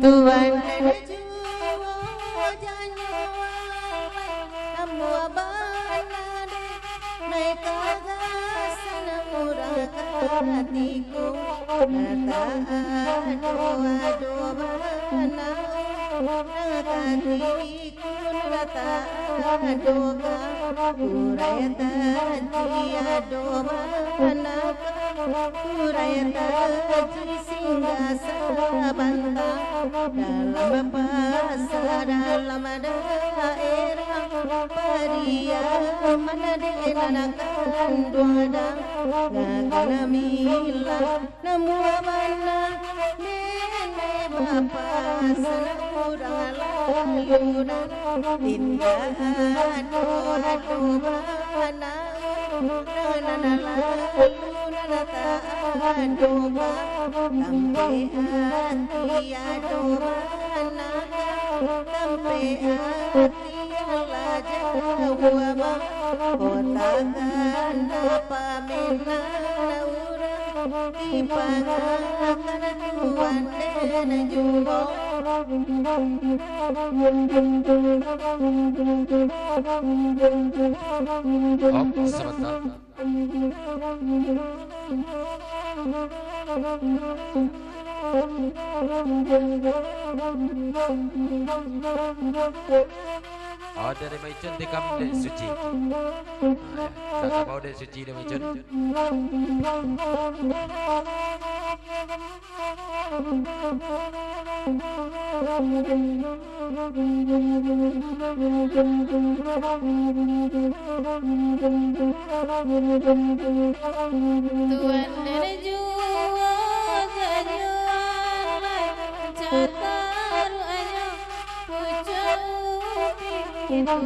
Tuhan semua balade mereka sana murah hatiku kata doa bana hatiku kata doa urai tanti doa bana urai tanti singgah sabanda dalam bahasa dalam daerah paria mana denanakan doa ngagana mila namu mana nene bapa sana kurang layunan tindak doa doa mana nana layunan tak doa sampai hati doa naga sampai hati jawab kotakan apa menang urang dipangakan Tuhan dan jumbo sebentar. Oh, dari Maicun tikam Dek Suci. Tak mau Dek Suci dari Maicun. Tuhan dari jua ganjuan catar ayo pucuk itu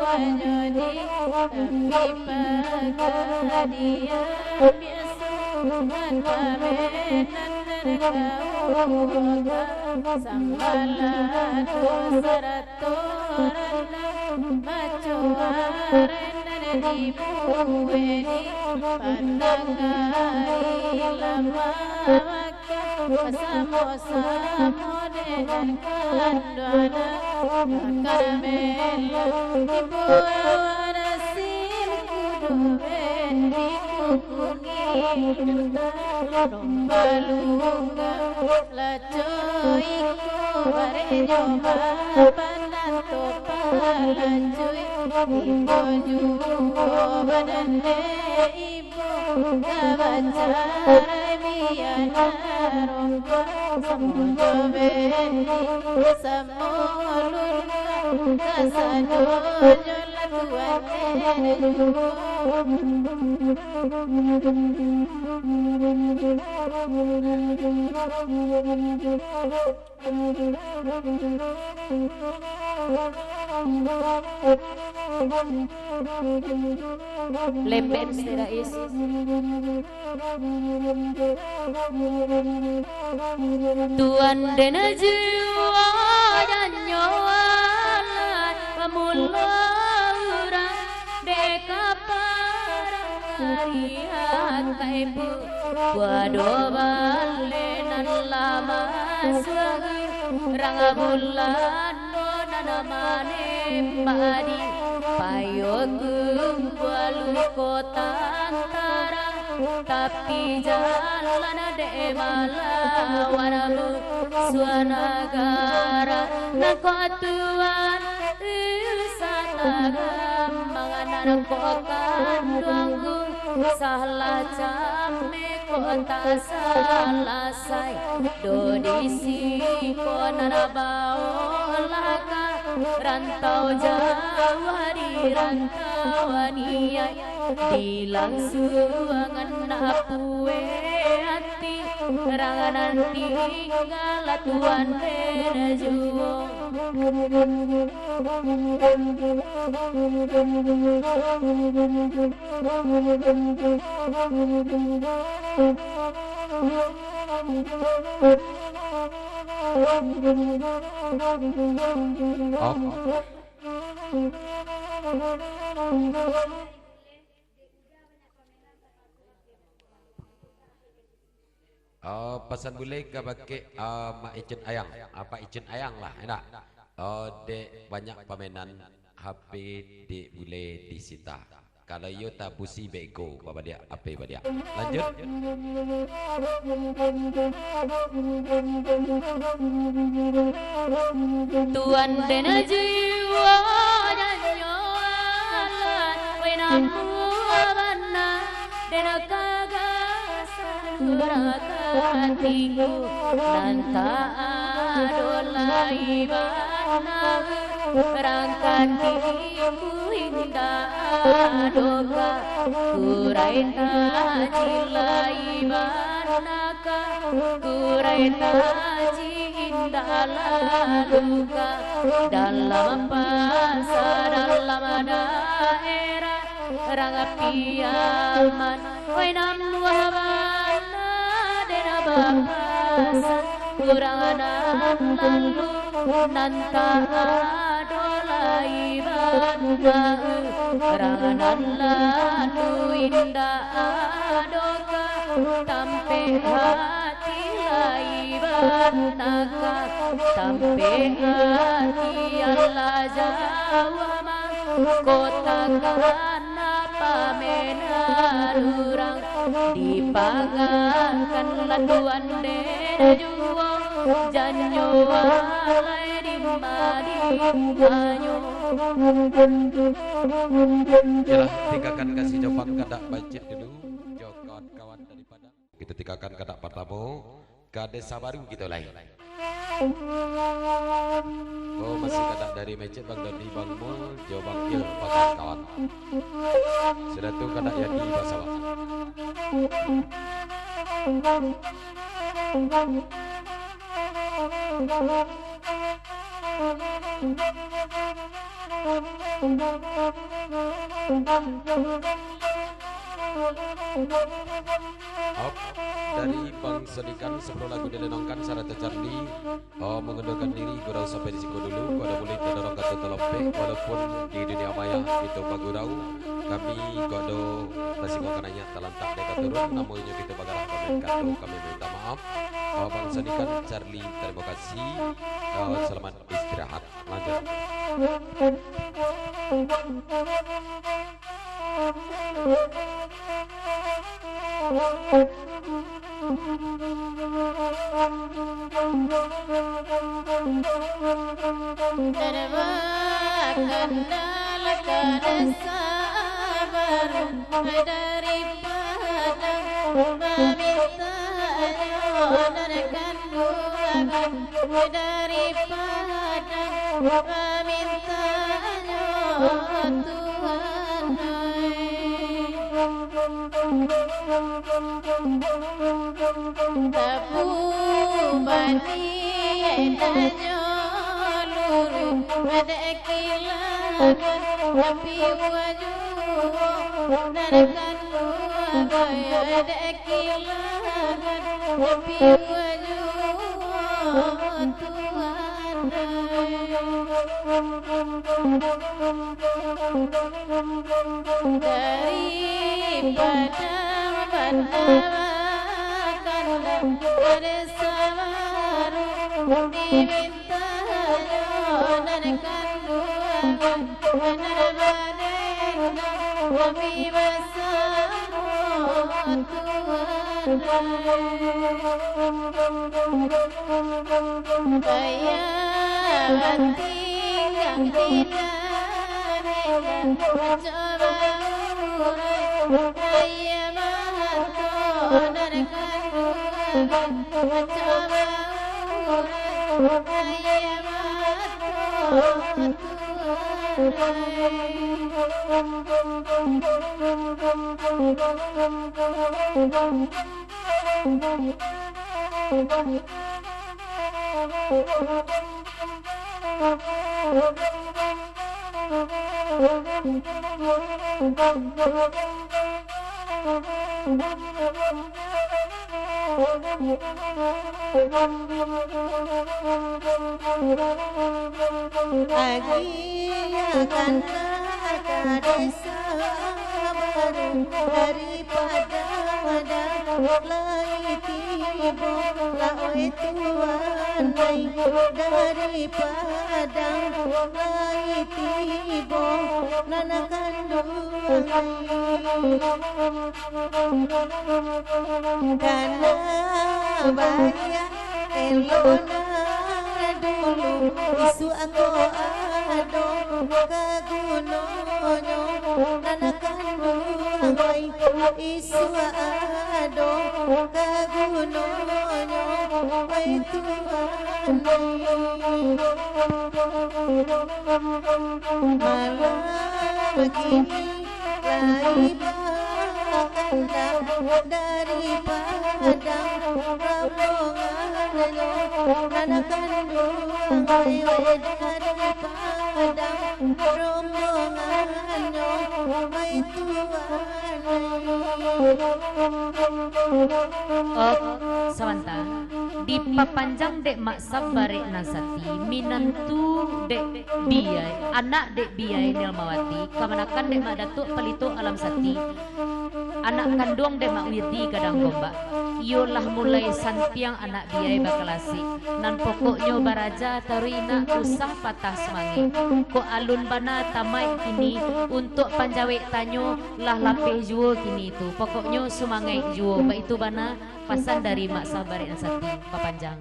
wajodi tapi pagadia biasa tanpa benan kau sambala dosaratoran macuaren di bueni pandangai lama sama-sama dengan kandana karamela ibu warasim kudu bendi kukungi rombalunga lacoiku barejo panan topalanjui ibu jugo badane ibu gabacarai miyana romba samujo bendi samolun kasadojo latuane jugo Lepet sera isi Tuan dena jiwa dan nyawalan pemula deka para harian kaibu wado balenan lama suagi ranga bulan nona manem padi payo kumpalu kota antara tapi jalan de malawanamu suanagara nakotuan usanaga manganan kokan duanggung salah came kota salah say dodisi konara baolaka rantau Jawa di rantauania di langsungan apue hati ranganan tinggal tuan dena juo Pesan bule ke pakai mak icin ayang apa icin ayang lah enak. Dek banyak pamenan HP di bule disita. Kalau yo tak busi bego bapa dia apa dia. Lanjut. Tuan dena jiwa dan nyoalan wenamu abana dena kagasan hatiku dan tak adolai bana rangkan diriku indah doka kuraita jilai banaka kuraita indah laluka dalam pasa dalam daerah rangapiaman wainam wabana dena bapasan kuranganan lalu nanta adolai bana ranganan lalu indah adoka tampe hati lai banaka tampe hati Allah Jawa kota kana pamenarurang dipangangkan laduan dena juo janyo alai di madi anyo. Yalah, tinggalkan kasih jawab kadak bacit dulu jokot kawan daripada kita tinggalkan kadak pertama ke desa baru kita lain. Oh masih kadak dari Mecet Bang Dodi Bang Mul Jo Bang Il pakai kawan sudah tu kadak yang di Basawak. Dari Bang Sedikan sebelum lagu dilenongkan syarat Charlie mengendurkan diri gurau sampai di siku dulu kau ada boleh terdorong kata terlempek walaupun di dunia maya itu bagurau kami kau ada tasik makanannya terlantak dekat turun namanya kita bagarah komen kata kami minta maaf. Bang Sedikan Charlie terima kasih selamat istirahat lanjut. Kendalkan sabar daripada meminta dan duakan daripada meminta Tuhan tapu bani danyoluru ada kilangan tapi wajah narakan ada kilangan tapi wajah Tuhan daripada menamakan ada sabar diminta dan kandungan benar badan kami bersama Tuhan kaya hati yang tidak coba urai kaya mahaton dan kandungan coba urai kaya mahaton Agiakan desa baru daripada lai tibo laoi tuan mai daripada lai tibo nana kandung karena banyak elona dulu isu aku ado kagunonyo nana kandung ai isu ado kagunonyo ai tuan malam begini lai bakanda daripada rombongannya nana kandung daripada rombongannya ai tuan. Oh, samanta di papanjang dek mak sabare nasati minantu dek biai anak dek biai Nilmawati kamanakan dek mak datuk pelito alam sati anak kandung dek mak Wirdi kadang gombak yolah mulai santiang anak biai bakalasi nan pokoknya baraja tarina usah patah semangi ko alun bana tamai kini untuk panjawek tanyo lah lapeh juo kini itu pokoknya sumangai juo ba itu bana pasan dari mak sabare nasati papanjang.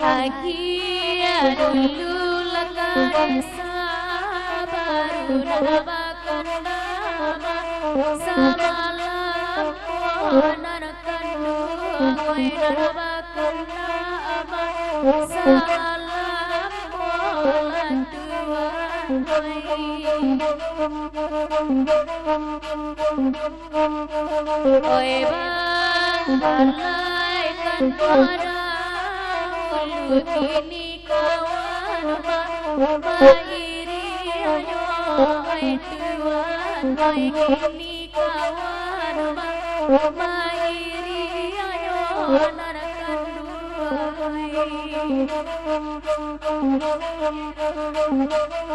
Agia dulu lakan sabaru nalabakan nama samalam nanakan duangoy nalabakan nama samalam molan duangoy oy balai kan kini kawan mairi ayo ay tuan ay kini kawan mairi ayo nanakan duay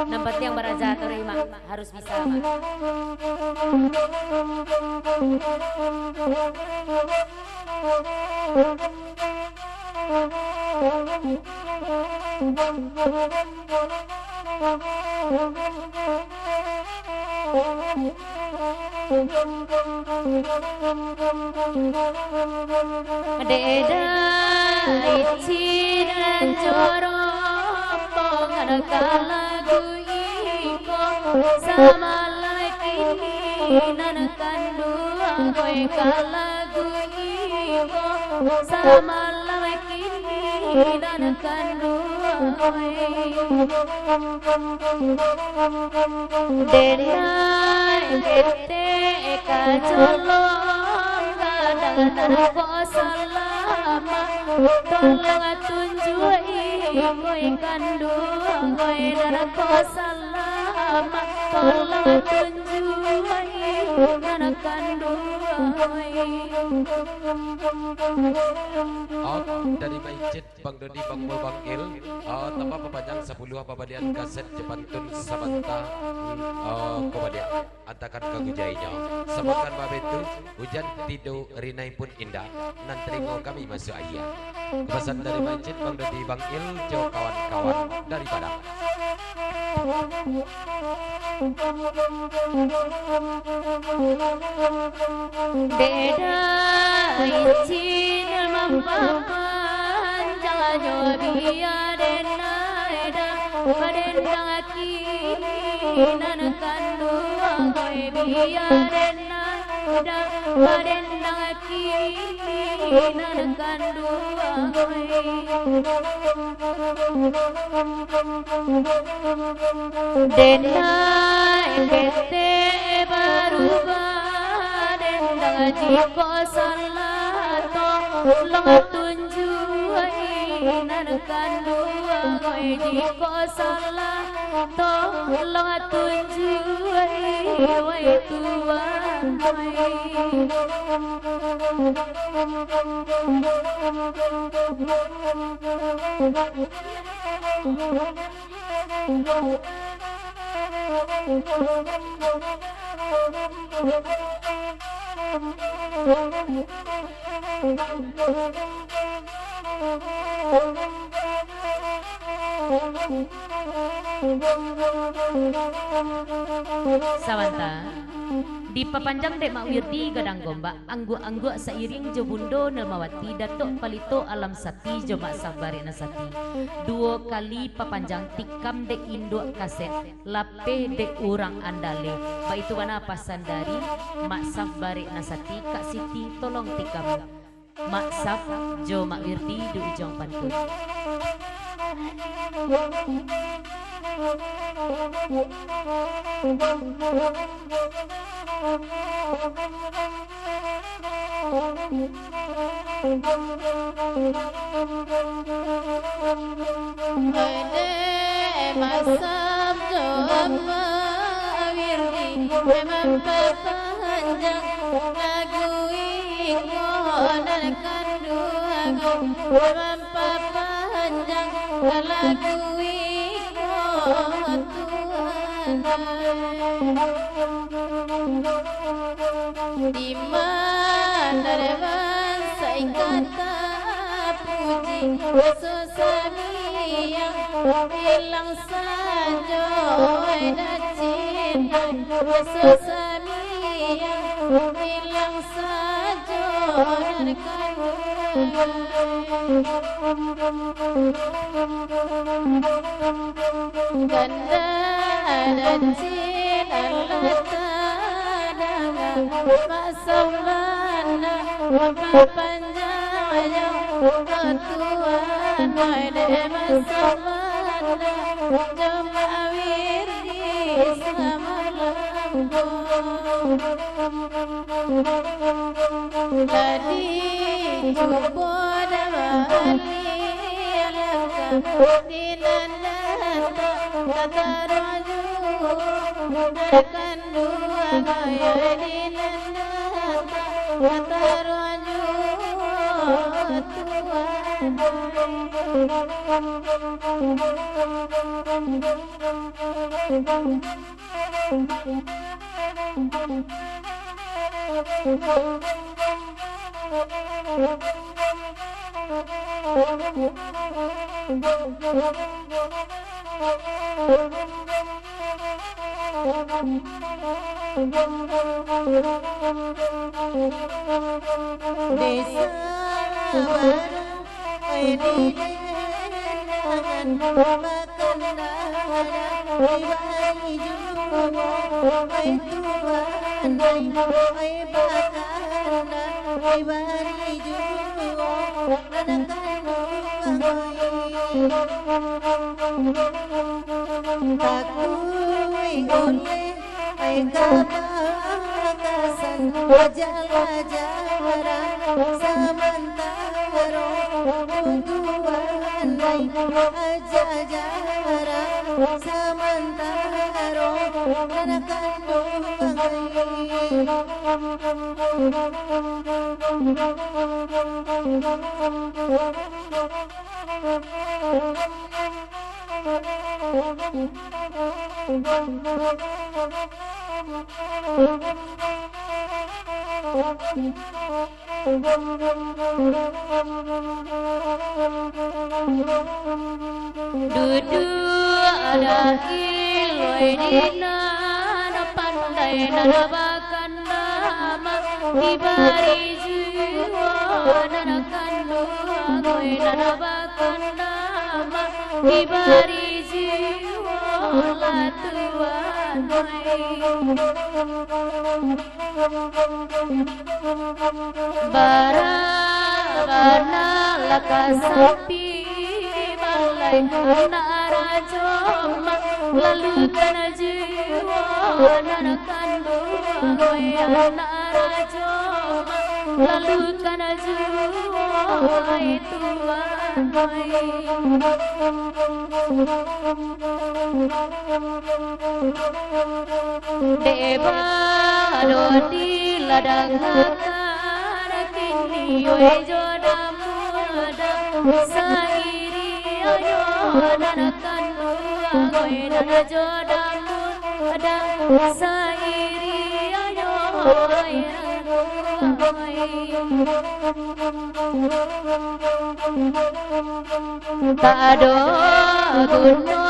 Nampak yang beraja terima harus bisa mak. Dedai cinan jorong pongan kalagu iko sama laki nan kandung koe kalagu iko sama laki nan kandung dedai kete kajolong kadang ko salama tolong tunjui koe kandung koe narako salama tolong tunjui anak kandung dari Maicit Bang Dodi Bang Mul Bang Il tambah pepanjang 10 pabadian kaset Jepantun Samanta Kobadian antakan kagujainya semakan babetu hujan tidu rinai pun indah nan teringo kami masuk ayah kepesan dari Maicit Bang Dodi Bang Il jauh kawan-kawan dari Padang. Dedai cinan mampapan jangan biar denai dah padendang kinan kandu ngoi biya dena da padena kiri nanakan dua dena bete barubah dena jiko salah tolong tunjuai nanakan dua ngoi jiko salah tolong tunjuai wai tuan Sawanta di papanjang dek mak wirdi gadang gombak anggu-anggu seiring jobundo nelmawati datuk palito alam sati jomak sabari nasati 2 kali papanjang tikam dek induk kaset lape dek urang andale baitu wana pasan dari mak sabari nasati kak siti tolong tikam mak saf jo mak wirdi di ujung pantun. Masam doa wirdi memang panjang lagu ikonan kandungan memang panjang lagu ikon di mana dewan saya kata puji sesami yang hilang saja dan cinta sesami yang hilang saja dan ganda dan cinta letadangan masamana panjangnya ketuaan ada masamana jemaah wirdi sama tadi jumpa damali di nanda kata raju akan dua gaya di nanda kata raju desa baru ini dengan makan darah ibari jumo itu andai bakana ibari jumo dan aku oleh kabakasan wajah-wajaran samantara tuduhan ajajara samantara anakan duduk ada iloi dina pandai nanabakan nama dibari jiwa nanakan dua nanabakan nama dibari jiwa lah tuan bara bana laka sapi balai narajoma lalu kana jiwa nanakan dua narajoma lalu kana jiwa itu Deba dodi ladang akar kini oi joda muda sairi ayo nanakan dua oi nana joda muda sairi ayo oi tak ada guna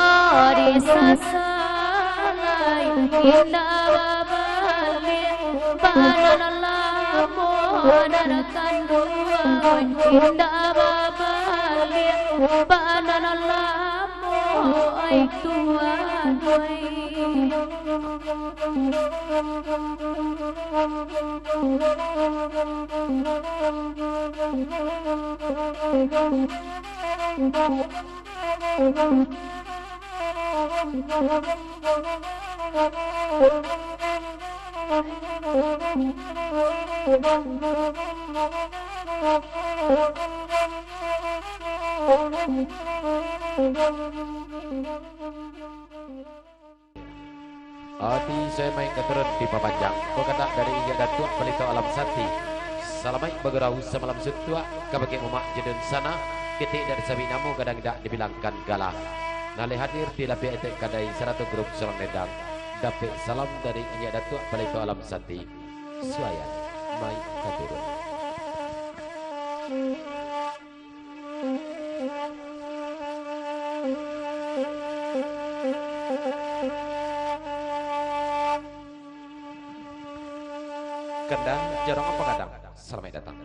di sasalai indah babalik banan lamu dan kandungan indah babalik banan lamu ai tuan Adi saya main keturun di Papanjang Pekenak dari Ingat Datuk Pelito Alam Sati Salamai bergerau semalam setua Kabagi umak jedun sana Ketik dari sabinamu kadang tidak dibilangkan galah Nale hadir di lapi etek kadai 100 grup selang nedang Dapik salam dari Ingat Datuk Pelito Alam Sati Suayan main keturun Kendang Jarong apa kadang selamat datang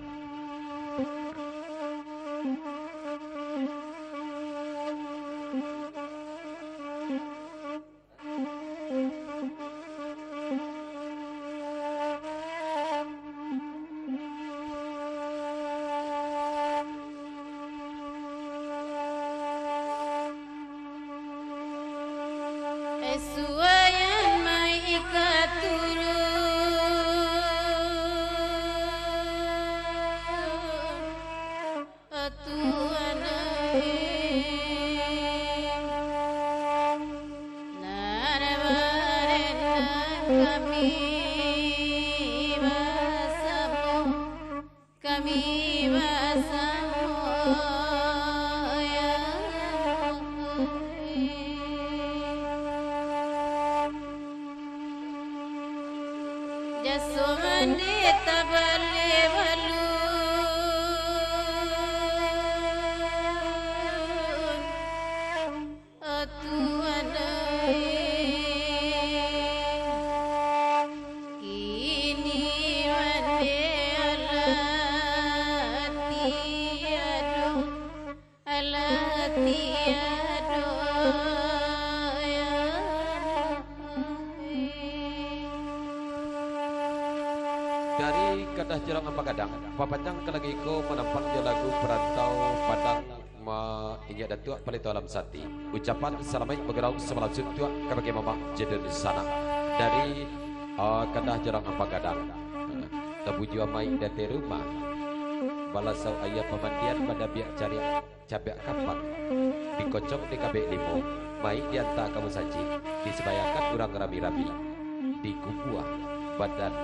Suayan mai ikat Dari Kedah Jarong apa kadang Papanjang kelagiko menampang dia lagu perantau Padang Ingat Datuk Pelito Alam Sati ucapan salamai bergerau semalam setua kabagi mama jedun di sana dari Kedah Jarong apa kadang tabu jua mai date rumah balasau ayah pemandian pada biak cari cabiak kapak dikocok di kabek limo mai diantar kamu saji disebayakan urang rabi-rabi di kubuah badan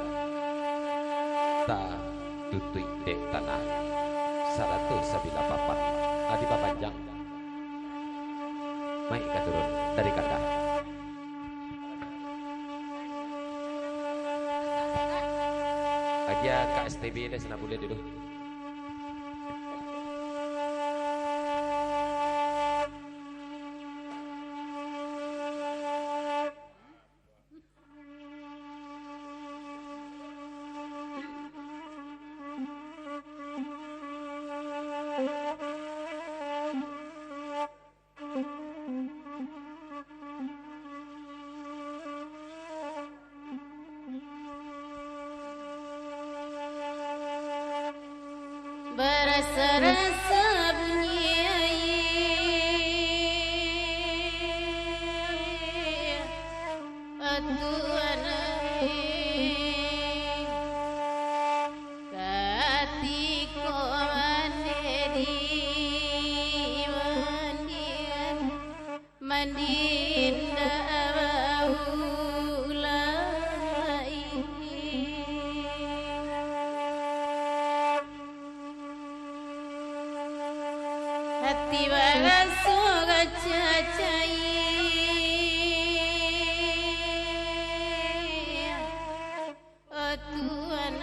ta tutui dek tanah 194 Adi Papanjang mai katurun dari Kedah aja KSTB deh senang boleh dulu berasa-rasa bunyi air Tuhan katiko mandiri mandinda baulai hati bagaso gacacai oh Tuhan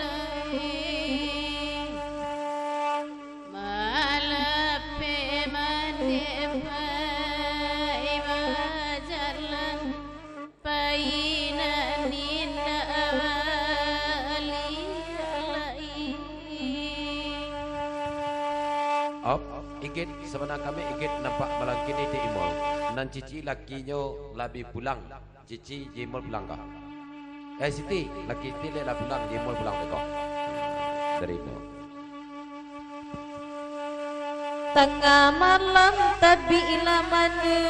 malape mandepai majalan painan ninda awali alai Op, igit sebenarnya kami igit nampak malang kini di imol. Nan cici lakinya lebih pulang. Cici jemol pulang kah? Siti, laki Siti lah pulang jemol pulang kah? Dari imol. tengah malam tapi ilamane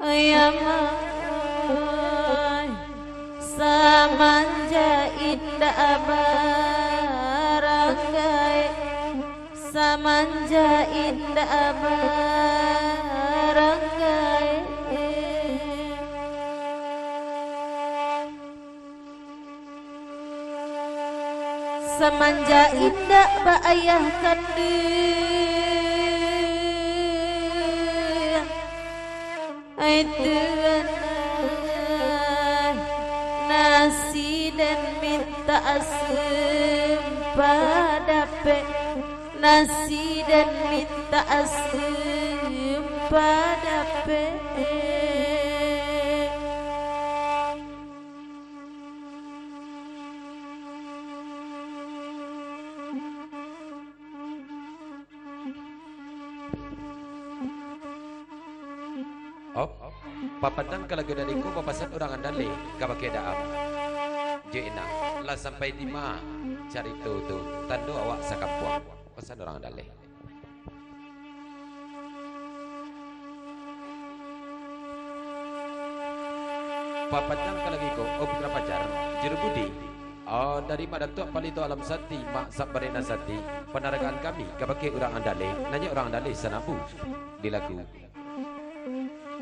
ayamai samanja indah baranggai samanja indah baranggai semanja indah ba ayah kande itu nasi dan minta asem pada pe nasi dan minta asem pada pe Op, papadang kalau gede dariku papasan orang andale kabake daam. Je enak lah sampai di ma cari tu tando awak sakapuang pasan orang andale. Papadang kalau gigo oh putra pacar juru budi. Oh dari mana tu palito alam sati mak sabarena sati penaragaan kami kabake orang andale nanya orang andale sanapu di lagu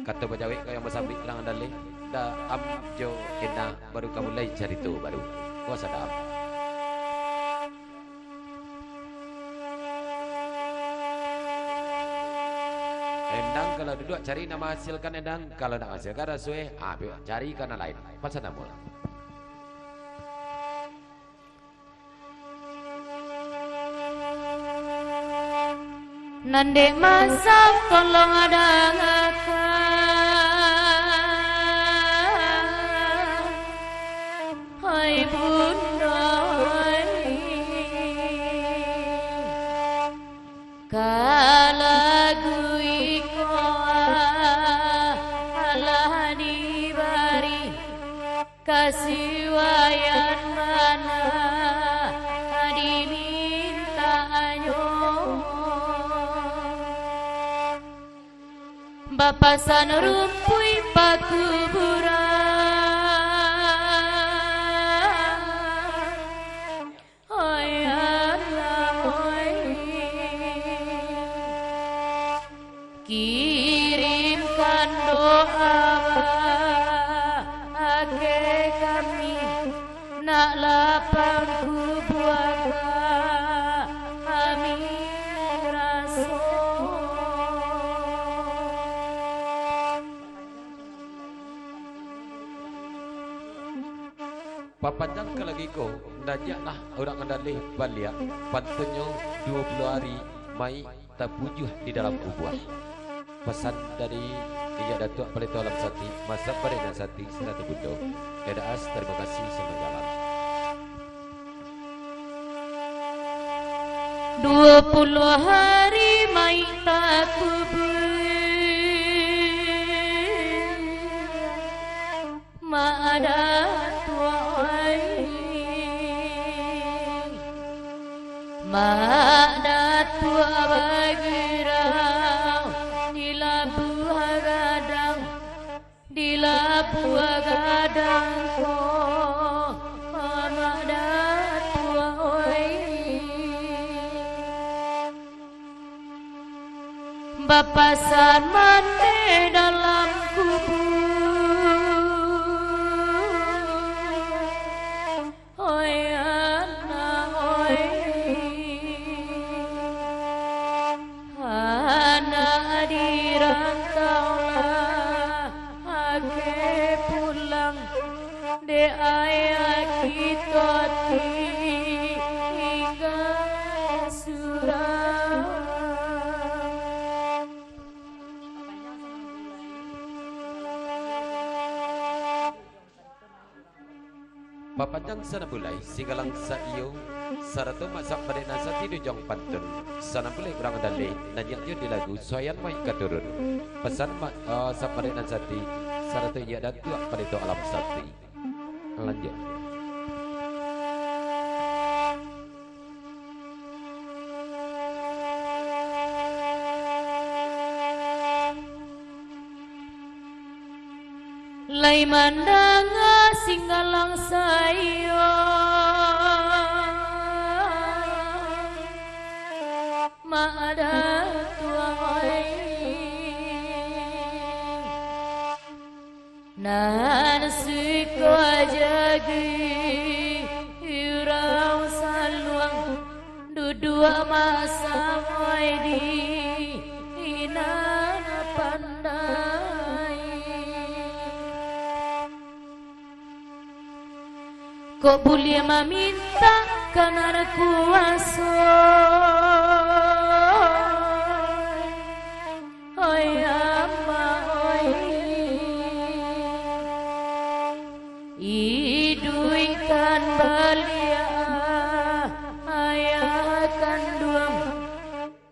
kata bajawik kau yang bersambit orang andale dah am jo kena baru kamu mulai cari tu baru kau sadar endang kalau duduk cari nama hasilkan endang kalau nak hasilkan rasue cari karena lain pasal nama nande masak tolong ada ngaka hai bunda kalagui koa alah dibari kasih wayan mana diminta ayo bapasan rumpui pakuburan oi Allah oi kirimkan doa ake kami nak lapang kubuaga amin rasul papadang ke lagi ko najaklah orang andale balia pantunyo 20 hari mai tabujuh di dalam kubur pesan dari Iya Datuk Palito Alam Sati Masa Barena Sati Senatu Budo Edaas terima kasih sama jalan 20 hari mai tak kubur ma ada tuai di Lapua gadang ko amadat oi bapasan mande dalam kubur oi ana oi ana di rantau pulang de ayah kita tinggal surau Papanjang sana bulai singgalang sa iyo saratu masak pada nasati dujong pantun sana bulai kurang dale nanyak yo di lagu soyan mai katurun pesan sapare nasati saratu ya datu pada itu alam sati lanjut lai mandanga singgalang sayo maada tuai nan siko jagi urang saluang dudua masa moi di inan pandai kok boleh meminta karena kuasa oi amma oi iduikan balia ayah kanduang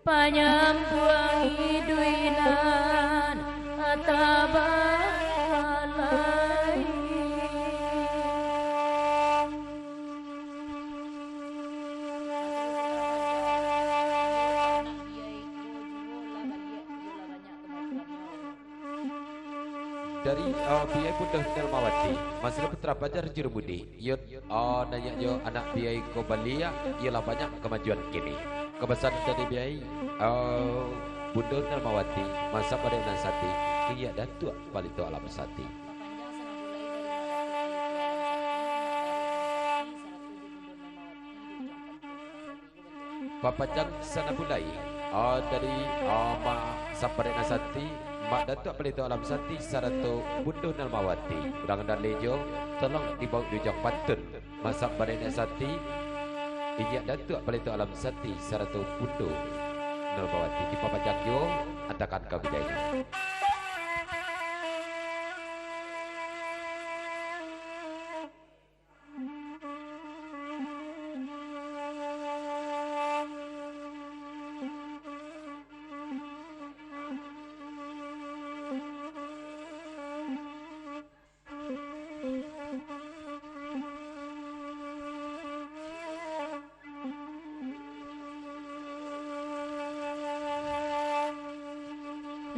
panyambuang iduinan atabalai dari biaya Bunda Nelmawati Masih Putra Pajar Jurubudi Yud nanya yo anak biaya ko Balia ialah banyak kemajuan kini kebesaran dari biaya Bunda Nelmawati masa pada nasati iya dan tua balito alam sati Papajang sana bulai dari Sapare Nasati Mak Datuk Pelito Alam Sati Saratu Bundu Nelmawati Udang dan Lejo tolong dibawa dujang pantun Masak Badai Nasati Inyak Datuk Pelito Alam Sati Saratu Bundu Nelmawati di Papajang Jo Atakan kabidainya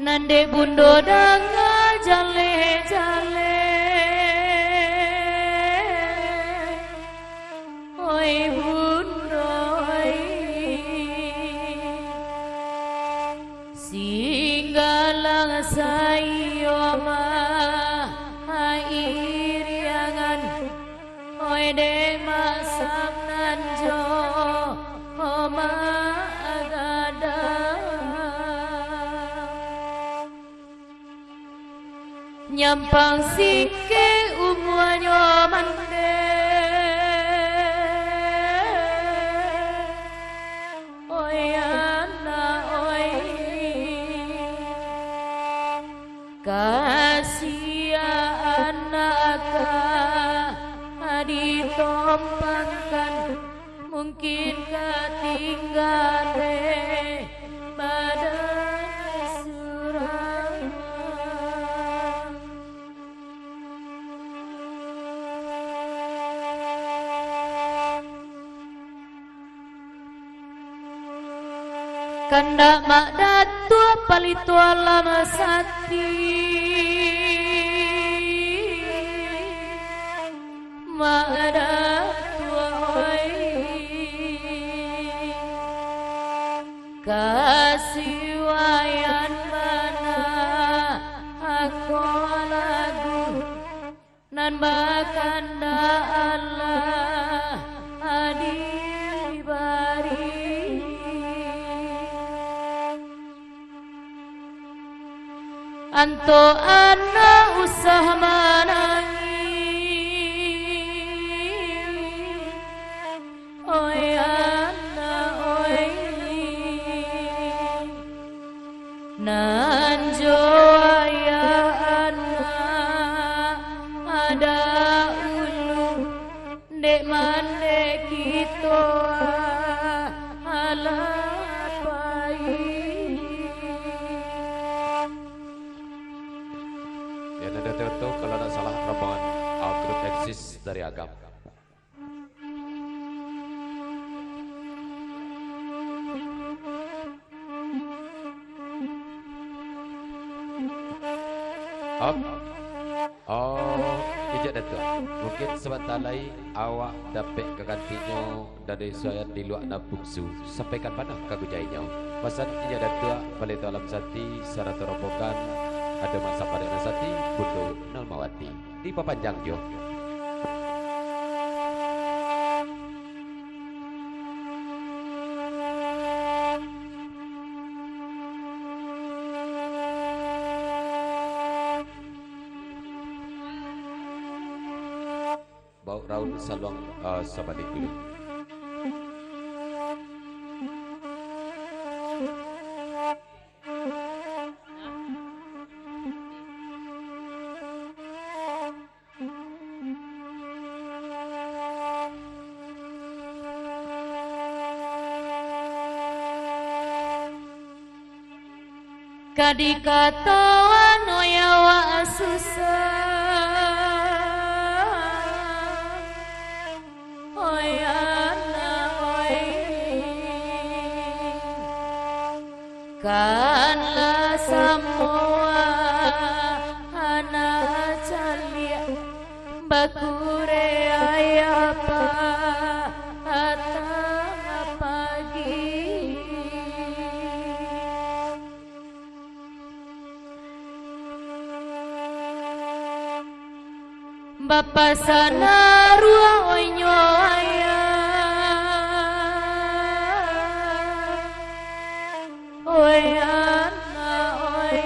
Nande bundo danga jale jale oi bundo oi singgalang sayo ma iriangan oi de masam nanjo oma nyampang sike umuanyo mande oi ana oi kasia anaka ditompangkan mungkin ketinggale badan surau Kanda mak datua palitua lama sati nan bakanda Allah adil bari anto ana usah manangis oi ana oi nanjo ya ana ada ulu dek mane kita alapai Yang ada itu kalau tidak salah rombongan Outgroup Exist dari Agam. Ijak datuk. Mungkin sebentar lagi awak dapat kegantinya dari suaya di luar nabuksu. Sampaikan mana kagujainya. Pasan ijak datuk balik alam sati secara terobokan ada masa pada nasati Bundo Nalmawati di Papanjang jo. Bau raun saluang sabalik dulu. kadikatawan oyawa susah oyana oi kanlah semua anak calia bakure ayapa atang pagi Bapa sana ruang onyo ayah oyana oi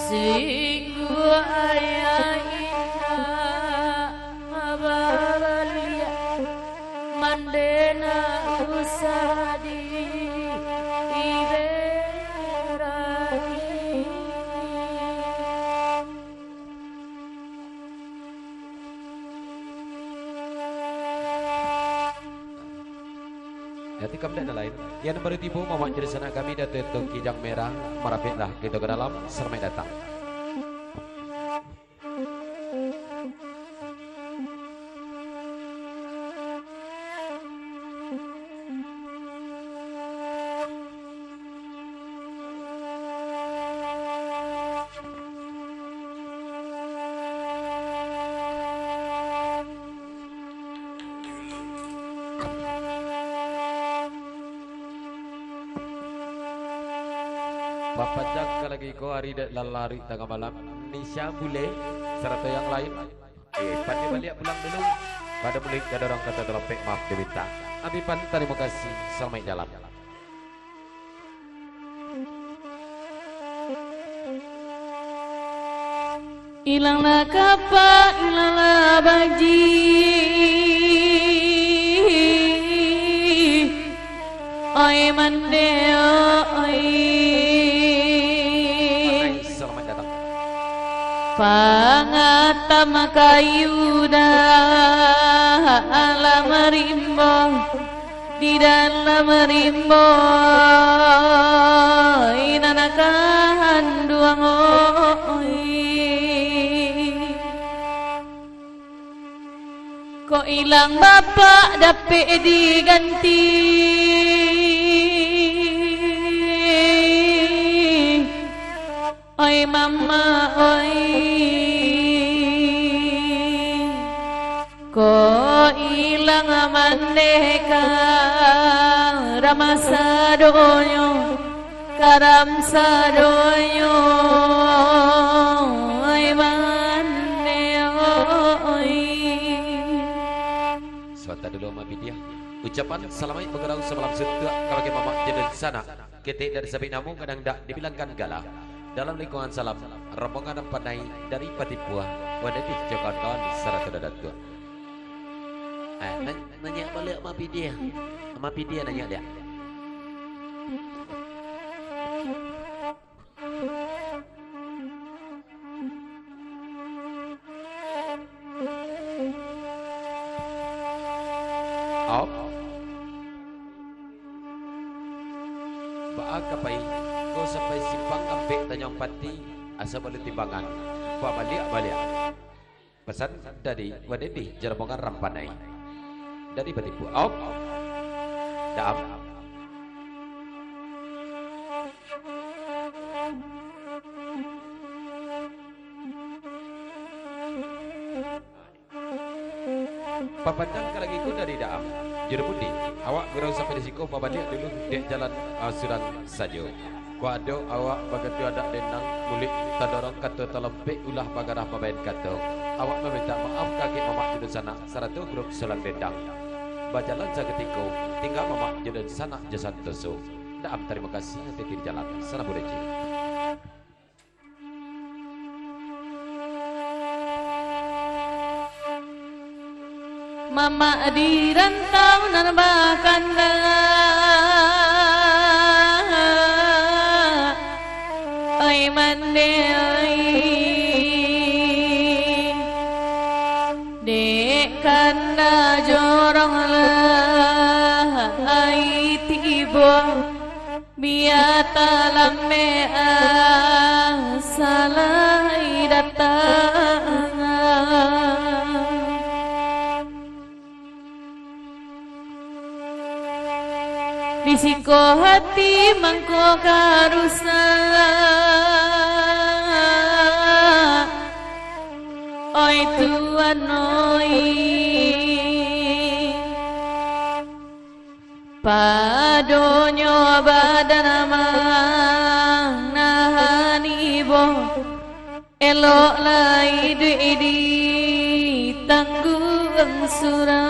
singgu ayah ina abalia mandena usadi Nanti kemudian lain yang baru tiba mau jadi sana kami Datuk Kijang Merah merapitlah kita ke dalam sermai datang. Bapak jaga lagi kau hari dan lari tengah malam Nisha boleh serta yang lain pandai balik pulang dulu pada mulai ada orang kata terlempek maaf diminta Abi Pan terima kasih selamat jalan ilanglah kapak ilanglah baji oi mandeo oi Pangata makayuda alam rimbo di dalam rimbo inanakan duang oi kok ilang bapak dapet diganti oi mama oi ko ilang mandeka ramasa donyo karam sadonyo mapi dia. Ucapan salamai mengerau semalam setua kabagi mama jadi di sana. Ketik dari sapi namu kadang tak dibilangkan galah. Dalam lingkungan salam, rombongan pandai dari Patipua, wadadih kawan-kawan secara datua. Nanya balik mapi dia nanya dia. Op. Baak kapai, kau sampai simpang ambek Tanjung Pati, asa balik timbangan. Balik. Pesan dari wadadih jerombongan rampanai. Dari Patipu. Op. Daam. Papandang lagi ku dari Daam. Jerebudi. Awak gurau sampai di siku papandang dulu di jalan Sudan saja. Ku ada awak bagatu ada dendang mulik tadorong kata telempik ulah bagarah mabain kata. Awak meminta maaf kaki mamak di sana. Saratu grup selang dendang. Bajalan seketika tinggal mamak di sana jasan tesu. Daam terima kasih nanti jalan. Sana boleh cik. Mama di rantau nan bakanda ai mande ai dek kanda jorong lah ai tibo biata lame salai datang Bisiko hati mangko karusa Oi tuan oi Padonyo badan amang nahani bo Elok lai di tanggung surah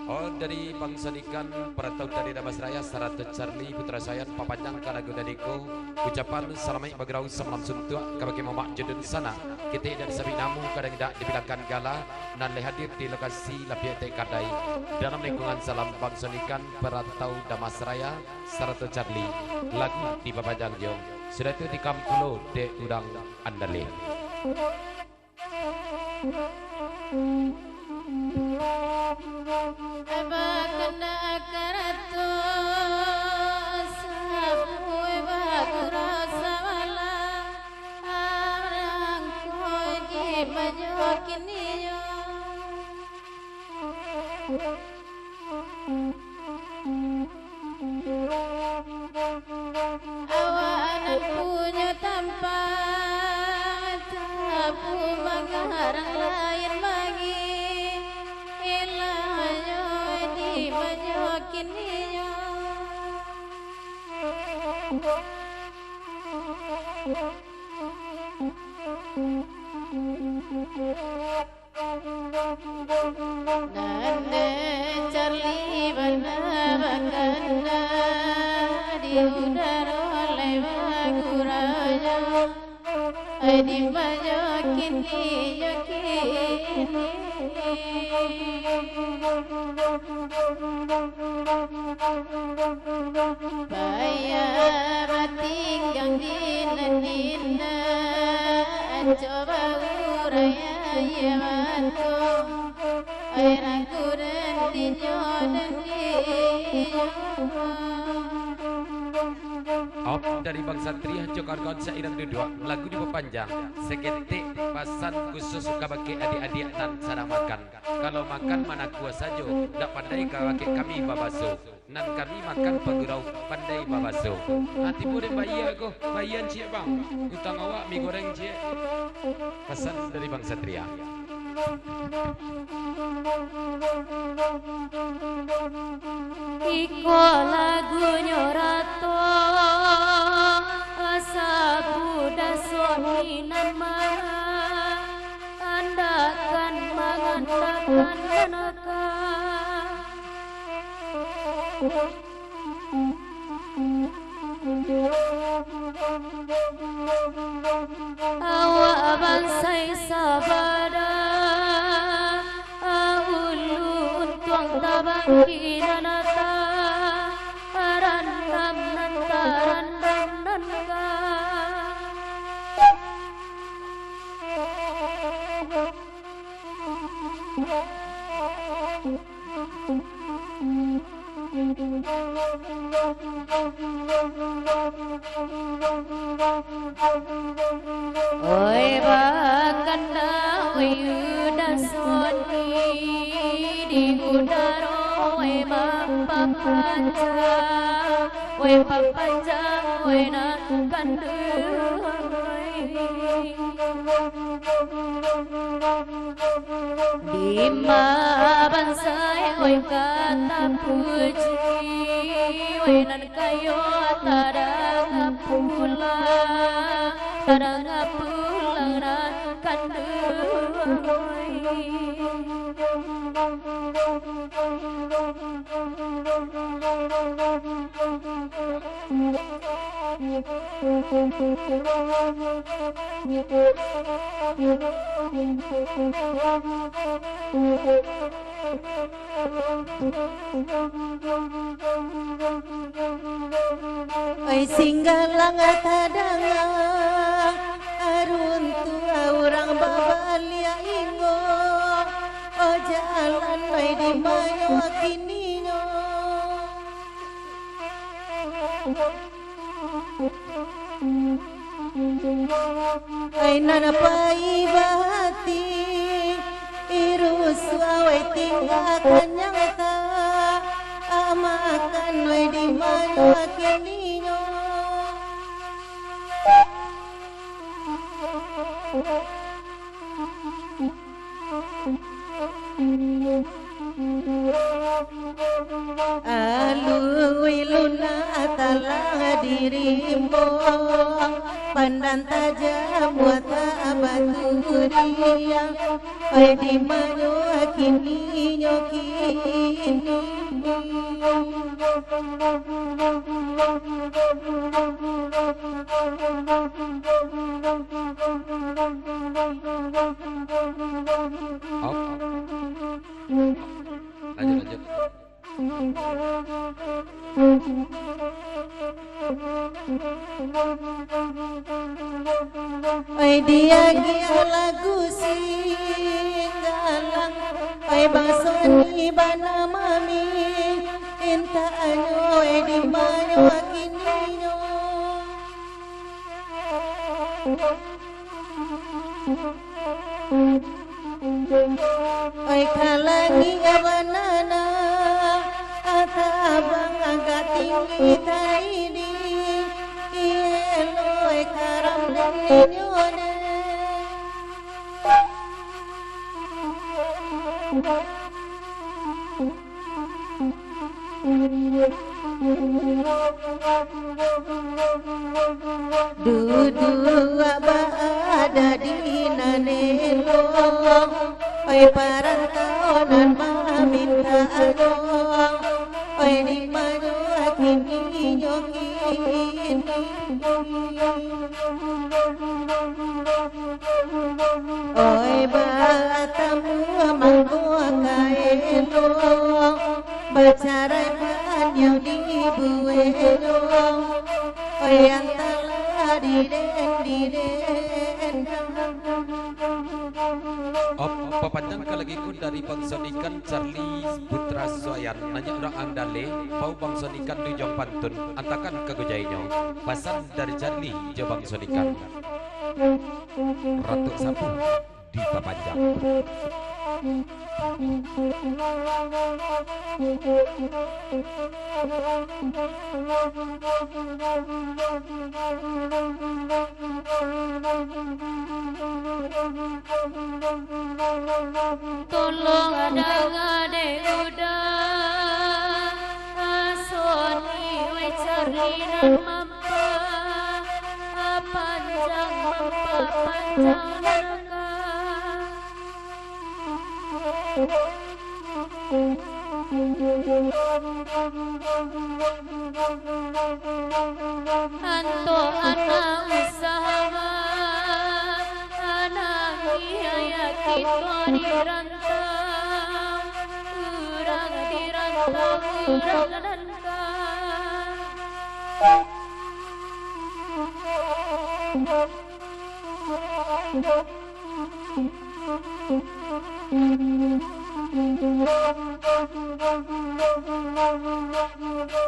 Oh dari Bang Sonikan Perantau dari Damas Raya Sarata Charlie Putra Sayan Papanjang Kalagu Dadiko ucapan salamai bagrau semalam suntua kabagi mamak jedun sana kita dari sabi namu kadang tidak dibilangkan gala nan hadir di lokasi Lapiate Kadai dalam lingkungan salam Bang Sonikan Perantau Damas Raya Sarata Charlie lagu di Papanjang Jong sudah itu di Kampulo de Udang Andale. Abakana karatu sabu bagura sawala arang koji majokiniyo awanan punya tempat tabu magarang lain bagi ilayo di majokiniyo nande Charlie banabakana di udara lewat guraya di majokiniyo kini Baya batinggang dina coba uraya yewato airang kuren dinyo dan dinyo Op dari Bang Satria Jokarkon Sairang Dudua lagu di Papanjang seketik pasan khusus kabake adik-adik nan sana makan kalau makan mana kuasa jo ndak pandai kabake kami babaso nan kami makan pagurau pandai babaso hati boleh bayar ko bayan cie bang utang awak mie goreng cie pesan dari Bang Satria. Iko lagu nyorato asa buda suaminan mana andakan mangandakan manaka awak bansai sabada ulun tuang tabang kinanata randam nantaran nanka oi bakanda oi udah soni di udara oi papanja oi papanja oi nakandu di mabansai oi kata puji oi nan kayo tarang pulang nan kandu Oi singgalang tadanga arun tua urang babalia ingo o jalan oi di mayo kininyo ai nana pai bahati irus awai tinggal kenyang ta amakan oi di mayo kininyo alui luna atalah dirimu pandan tajam muata abaturia oi di manyo kini nyokini Lanjut. oi dia lagu singgalang oi bangsa ni bana mami inta anyo oi di manyo kini nyo oi kalangi abanana atabang agak tinggi taini ielo oi karam nyone Dudu ada di nanelo oi parantaonan maminta adong oi di manyo kini nyokini oi batamu mangko kaelo bacara yang di bueno oi antala di den Papanjang lagi kun dari bangsa ikan Charlie Putra Soyan nanya orang andale bau bangsa ikan tujong pantun antakan kegujainya pasan dari Charlie jo bangsa ikan Ratu Sapu di Papanjang. Tolong ada ngade uda asoni we cari nan mampa panjang mampa panjang naga Anto anak usaha anak biaya kita dirantau kurang dirantau kurang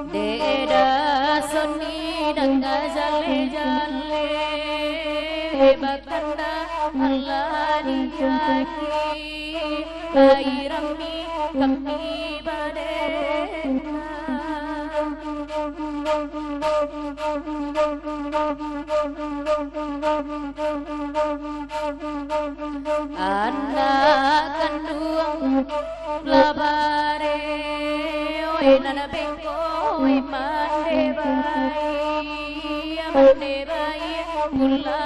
Deda soni danga jale jale bakanda Allah diyaki bairami kami badena anak kandung labare oi nana bengko oi mande bai mulla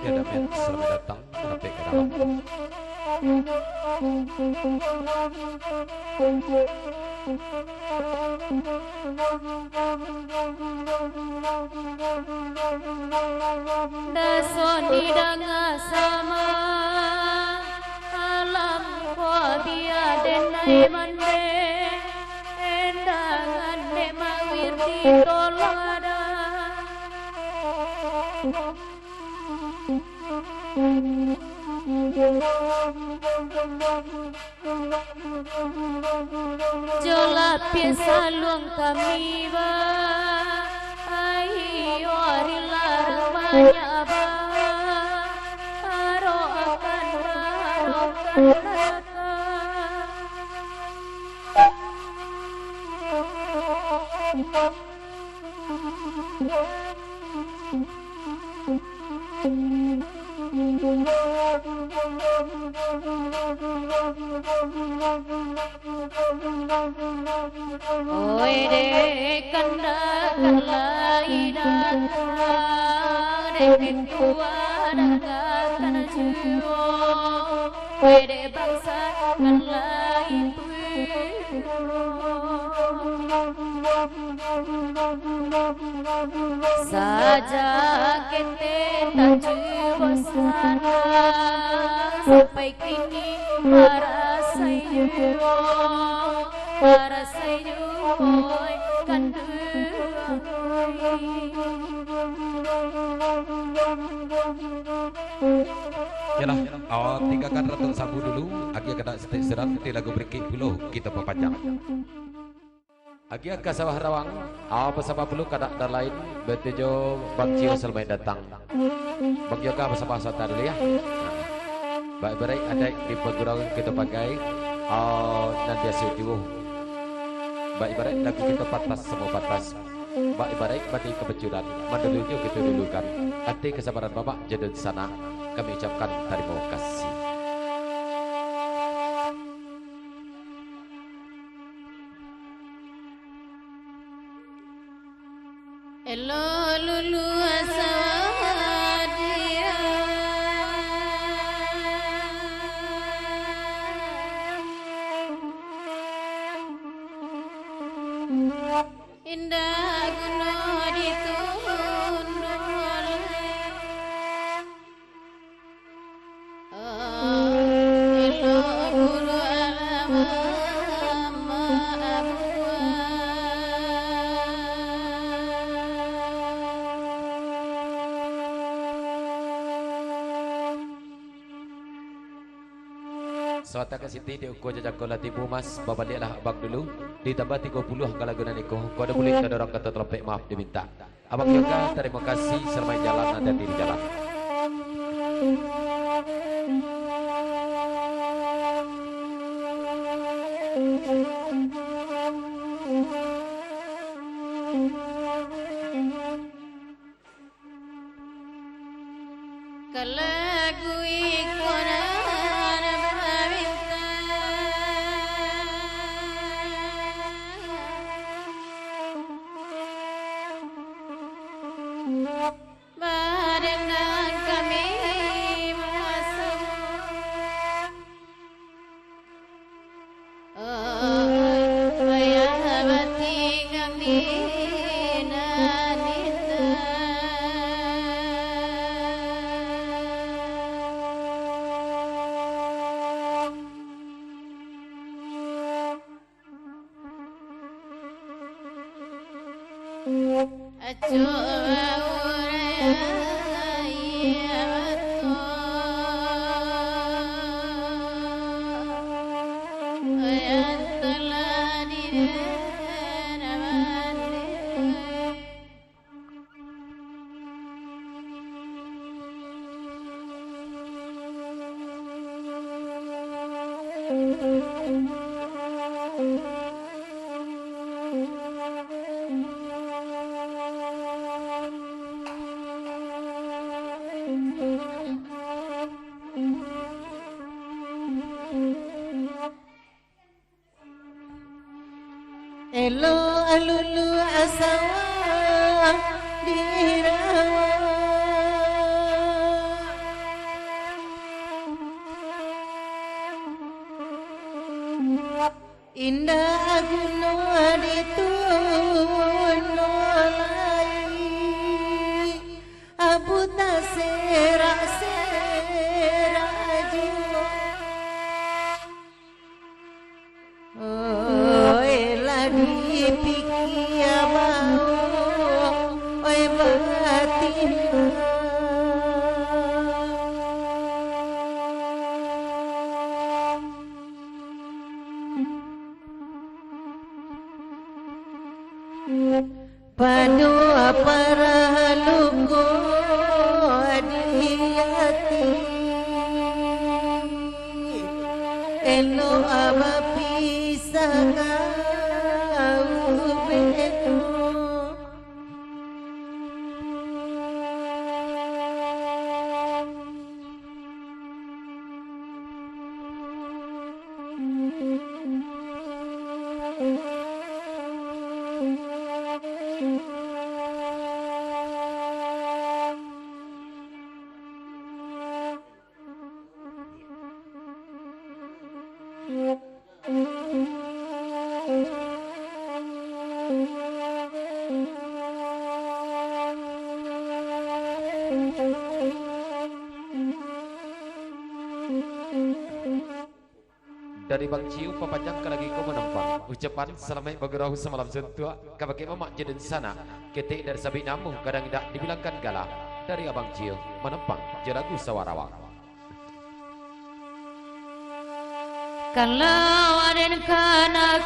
Ya Damen, selamat datang sampai ke dalam. Dasoni danga sama alam ko biaden nai mande endangan ne mawir di tolada Jola piesa luang kami ba ai ori larang banyak ba aro akan Oi dek kandakanlah idatang dek tua dagakan jiwa oi dek bangsakanlah itu saja kente tak jiwa sana sampai kini marasayu marasayu oi Yalah, tinggalkan Ratu Sabu dulu. Agi kena setik serang di lagu berikut dulu kita perpanjang. Agi ke sawah rawang, bersama bulu kadak dan lain bertuju Bang Cio selamat datang. Bang Yoga bersama Sota dulu ya. Baik-baik ada di pergurauan kita pakai nanti setuju. Baik-baik lagu kita patas semua patas. Baik-baik bagi kebecuran mandulunya kita dulukan. Hati kesabaran Bapak jadi di sana. Kami ucapkan terima kasih. Elo lulu asadia indah gunung ditundul elo guru Suatu ke Siti di uko jajak kola tibu mas babalialah abang dulu ditambah 30 angka lagu naniko kau ada boleh ada orang kata terlempek maaf diminta abang Yoga terima kasih selamat jalan ada di jalan kalagu ikonan Barengan kami masuk ayah batingang dina Acu Elo alulu asawa dirawa indah gunung ditunolai abu tasera sera jiwa dipikir mau oi batin padu paraluku di hati elo ama pisah kau beno. Dari Bang Ciu papanjang ke lagi kau menempang ucapan selamai bagerahu semalam sentua kabake mamak jedin sana ketik dari sabit namu kadang tidak dibilangkan galah dari Abang Ciu menempang jelagu sawarawak. Kalau aden kana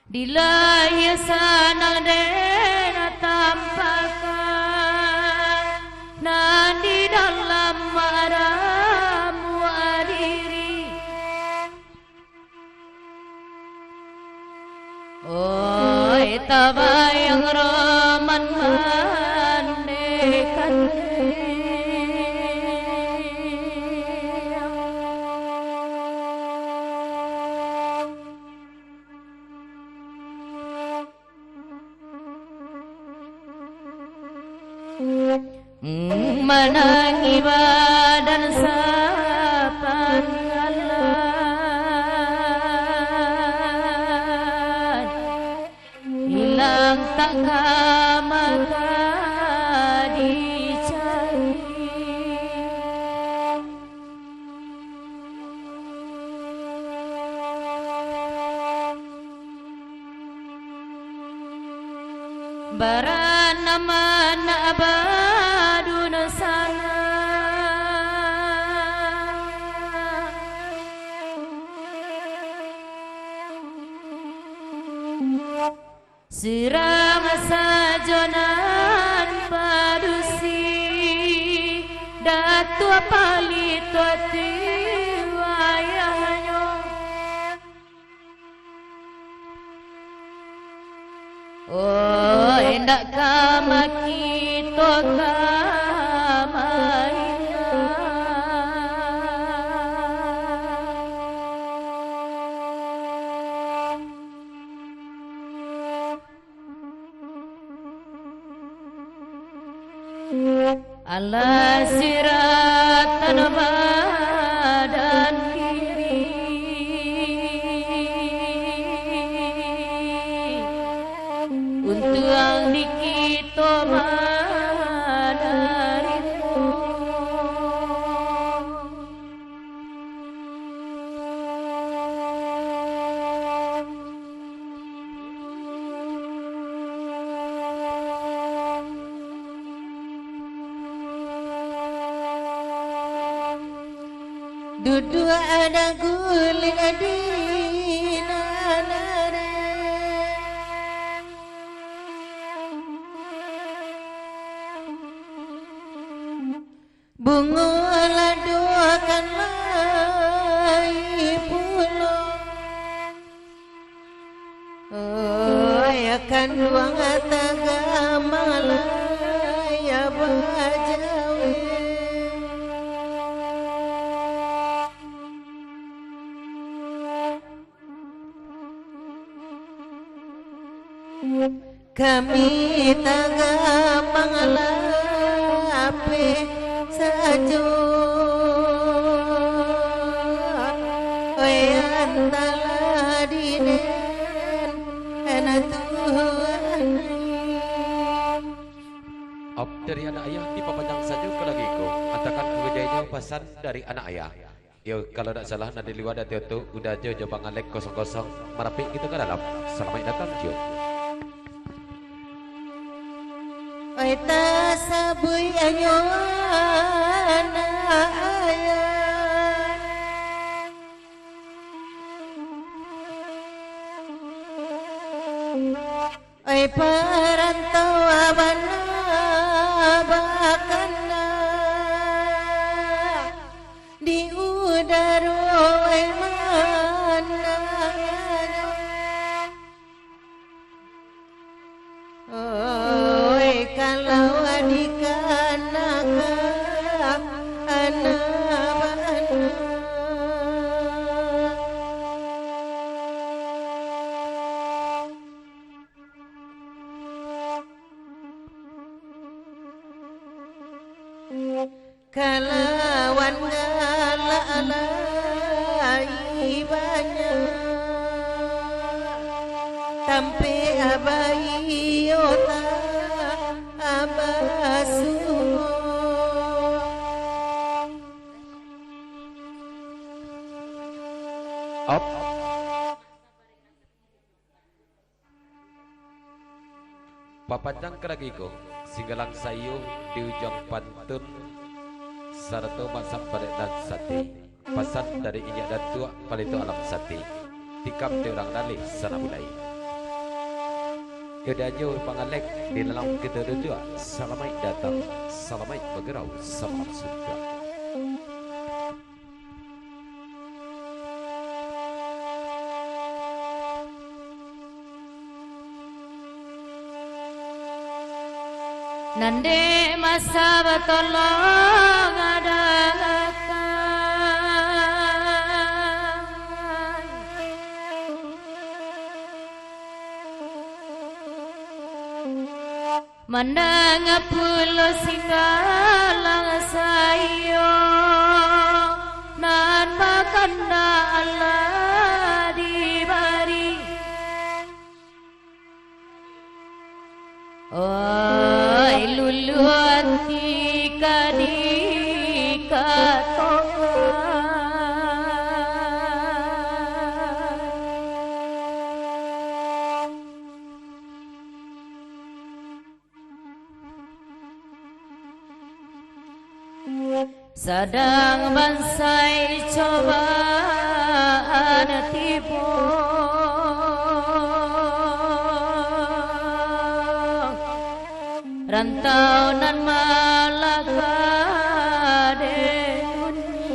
Dilaya sana dena tampakan nan di dalam maramu adiri. Oi tabayang roman mandekan menangi badan sapan ngalan hilang tak maka dicari barana mana abadun sana serang sajonan padusi datu palito tiwayahnya oh endak kamaki to ala siratan badan diri untuk yang dikito madarimu duduk ada guling di nanare bunga laduakan lai pulau oh ya kan duang ataga malaya bajawe kami taga mangalape sajo oyan taladinen enatuhan Ab dari anak ayah di papanjang saja ke lagi ko antakan kejadian pasan dari anak ayah. Yo kalau tidak salah nanti liwat ada tu udah aja coba ngalek kosong merapi gitu ke dalam. Selamat datang Cio. oi ta sabui anyona ayah Oi perantau abana bakana di udara oi mana oi kalau adikana anak kalawan ngalai banyak tampe abai ota abasu Up. Papanjang keragiko singgalang sayung di ujung pantun Sarato masam pada dan sate pasan dari inyak dan tua palito alam sate tikam di orang dalih sana mulai kedanyo pangalek di dalam kita dua salamai datang salamai bergerau salam surga Nande masa batolong adakan Mandang pulo singgalang sayo nan makanda Allah dibari Oi luluati kadika sedang bansai cobaan tipu rantau nan malaka denuni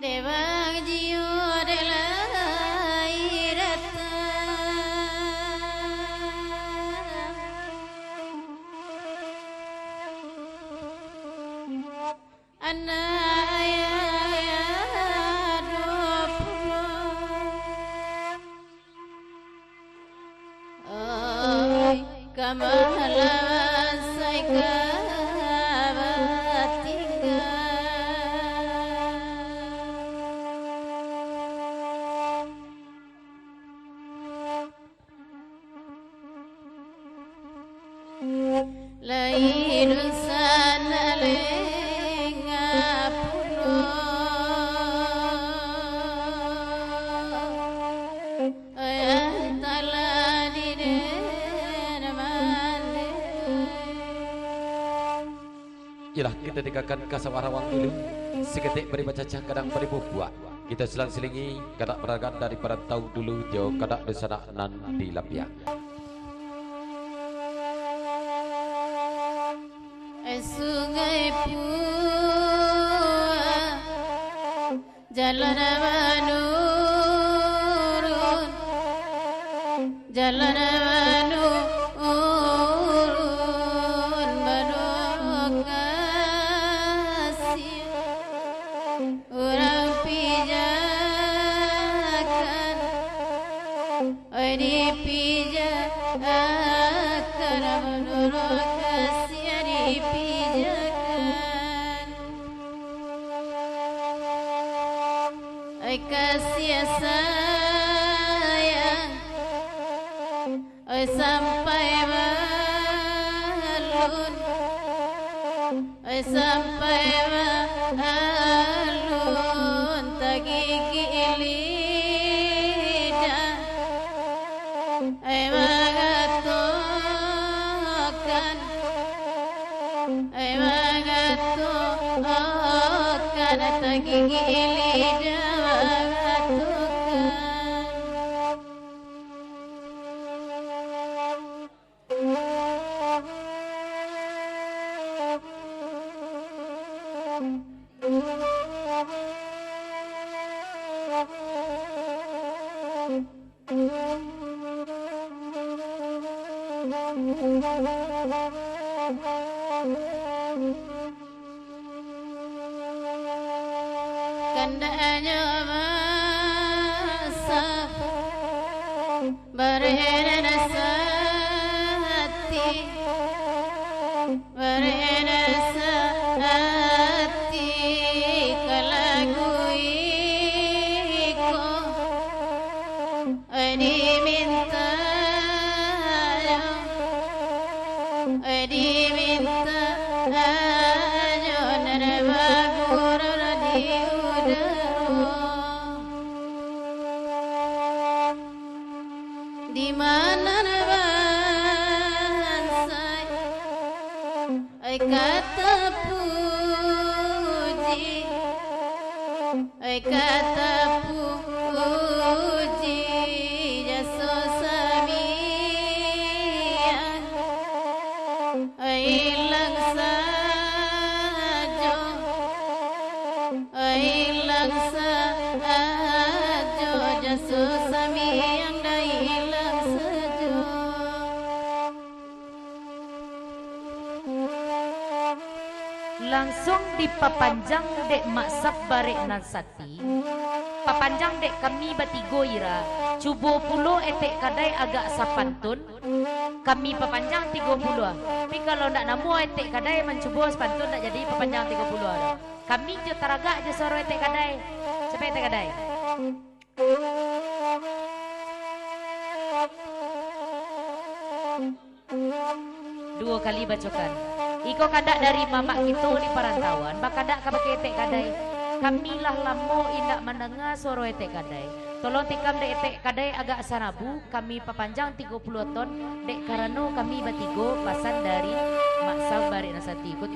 Dewang jiu delai rata anak ayah 20 oi kamalan saika lain sana lenga puno ayatala di mande Yalah kita tinggalkan kasawarawang dulu seketik beri bacacah kadang beri buah kita selang selingi kadak beragan dari perantau dulu jauh kadak desana nan di lapiak sungai pun jalan menurun jalan menurun berokasi orang pijakan dipijakan menurut kasih dipijakan kasih sayang sampai balun sampai balun tak gigi lidah mengatakan tak gigi lidah kandanya masa beredar hati kalagu iko diminta narbagur di di mana nabansai kata puji jaso samian hilang saja jaso samian dah hilang saja. Langsung dipapanjang dek mak sabarek nasati papanjang dek kami batigo ira cubo pulo etek kadai agak sapantun kami papanjang 30 tapi kalau nak namu etek kadai mencubo sepantun nak jadi papanjang 30 ada kami je taraga je soro etek kadai sampai etek kadai dua kali bacokan iko kadak dari mamak kita di perantauan bakadak kabake etek kadai kamilah lamo indak mendengar suara etek kadai tolong tikam dek etek kadai agak sarabu kami papanjang 30 ton dek karano kami batigo pasan dari maksa barik nasati ikut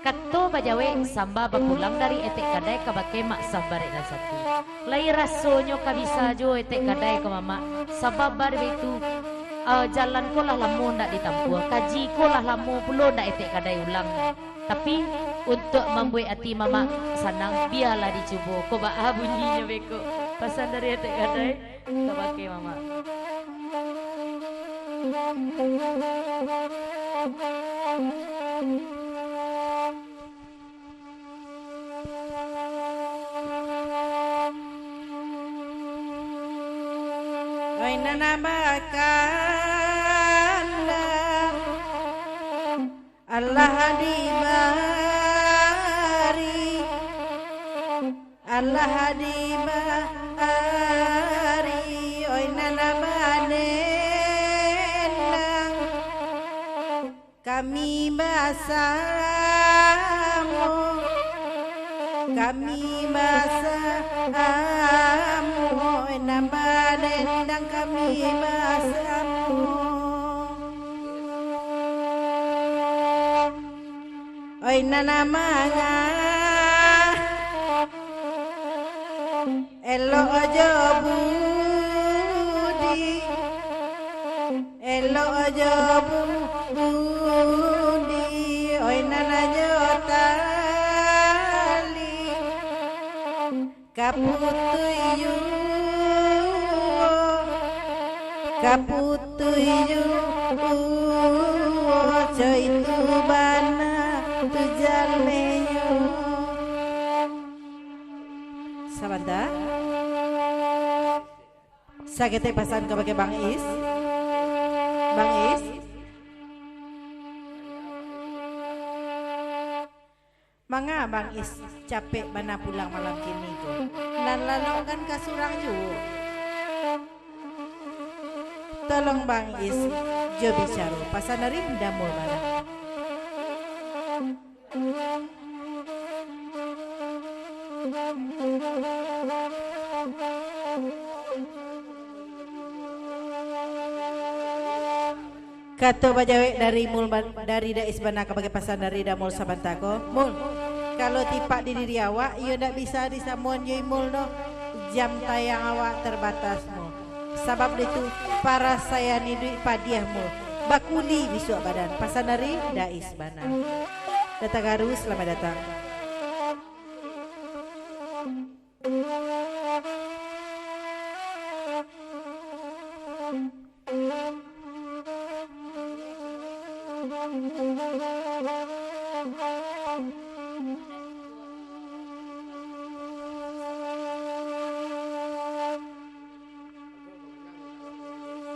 Kato bajawe samba bapulang dari etek kadai kabake mak sabarek nasati. Lai rasonyo kabisa jo etek kadai ke mama. Sababar itu jalan ko lah lamu ndak ditampu. Kaji ko lah lamu pulo ndak etek kadai ulang. Tapi untuk membuat hati mama senang biarlah dicoba. Ko bah bunyinya beko. Pesan dari etek kadai kabake mama. Oi nana bakanda Allah dibari Allah dibari oi nana manenang kami basamu oi nambah dendang kami basamu oi nana manga elo ojo budi elo ojo budi oi nana jotali kaputuyu coy tu ban Bisa kita pesan kepada Bang Is. Bang Is. Mangga Bang Is capek mana pulang malam kini ko. Dan lalu kan kasurang juga. Tolong Bang Is jo bicara pasal dari damul mana. Kata bajawek dari mul dari dais bana ke pasal dari damul sabantako. Mul, kalau tipak di diri awak, you ndak bisa disamuan you mul no. Jam tayang awak terbatas mul. Sebab itu para saya ni duit padiah mul. Bakuli besok badan pasal dari dais bana. Datang Garu, selamat datang.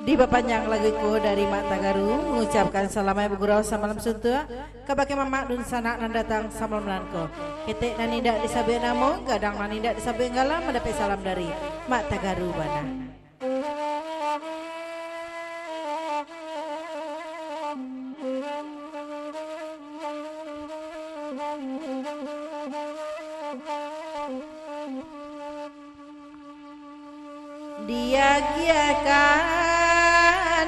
Di bapanjang laguku dari Mak Tagaru mengucapkan salamai bergurau samalam suntua kabake mamak dun sanak nan datang samalam lanko. Ketek nan indak disabe namo, gadang nan indak disabe ngalam mendapat salam dari Mak Tagaru bana. Dia giakan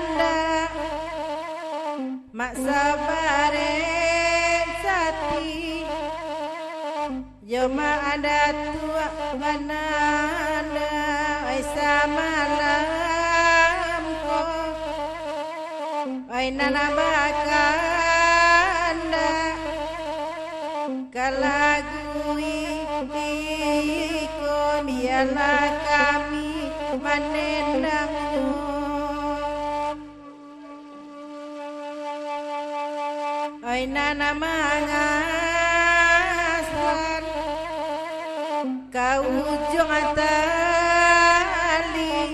mak sabare sati joma ada tua banana ai samalam ko ai nana bakanda kalagui ko biarlah kami menendang oi nana mangasan kau ujung tali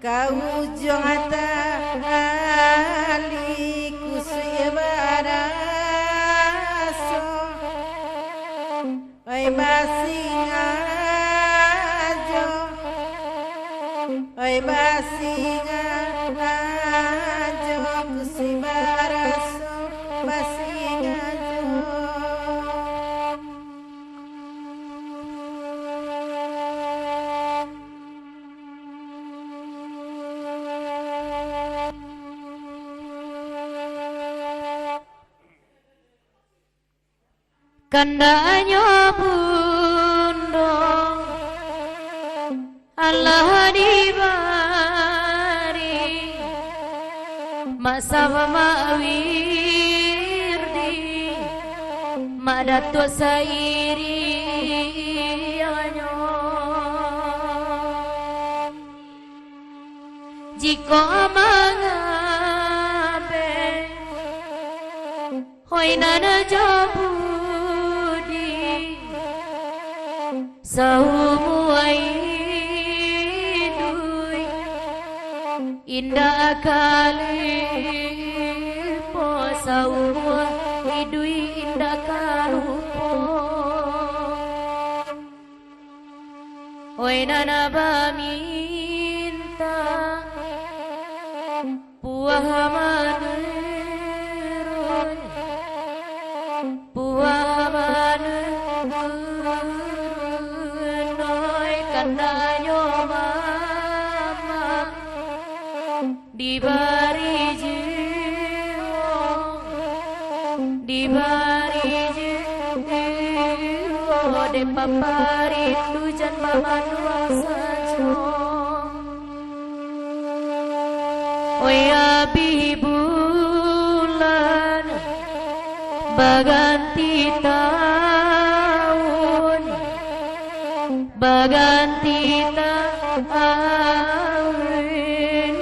kau ujung tali kusui baraso oi basinga oi basinga ajo kusi baraso basinga ajo Kandanya bundong Allah dibari Masama ma'wirdi Ma'datuk sairi jika mangabe hoi nana jabudi saumuai dui indah kali po saumuai dui indah karupo hoi nana baminta puah manurun puah manurun noi kandanyo mama dibari jiwa de papari tujan mama nuasajo Oya bulan baganti tahun baganti tahun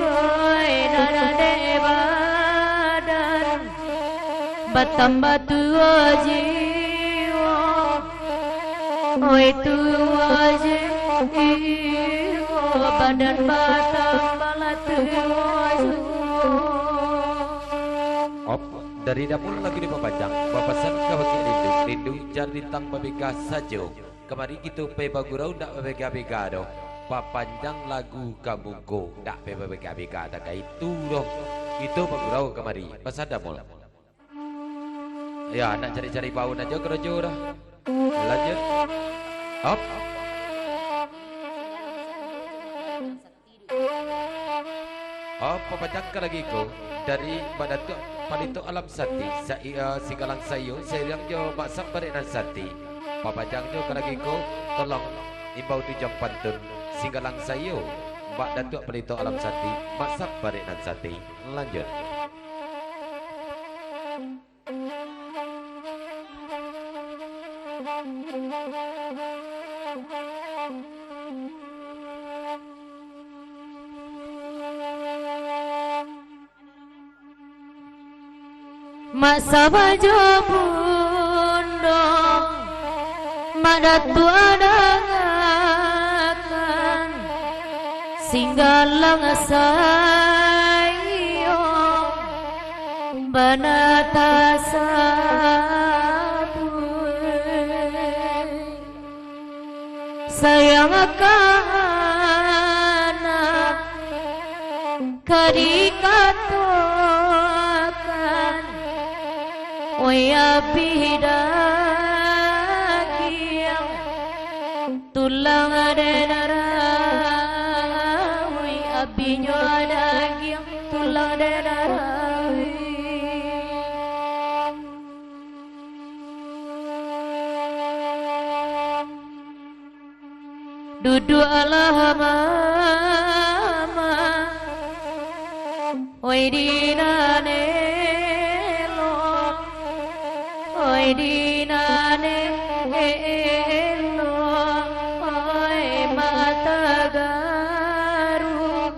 oi nana de badan batambah tua jiwa oi tua jiwa badan batang balatu Op, dari dapur lagi di Papajang, bapasan kabaki rindu jadi tang babega saja. Kemari gitu pe bagurau ndak babega-bega doh. Papanjang lagu kabungko ndak pe babega-bega tak itu doh. Itu bagurau kemari, pasal damul. Ya, nak cari-cari baun aja kerojo dah. Lanjut. Op. Papajang ka lagi ko dari Badatuk Palito Alam Sati Singgalang Sayo Sayang jo masak barinan Sati Papajang jo ka lagi ko tolong imbau tujang pantun Singgalang Sayo Mbak Datuk Palito Alam Sati masak barinan Sati. Lanjut. Masa baju bundong Madatu adangakan Singgalang sayo Banata sabun Sayang anak Kadikatokan Oya bidagiang tulang ada darah Oya binyo dagiang tulang ada darah Duduk Allah mama Oy dinane Oy dinane elo oy mata garung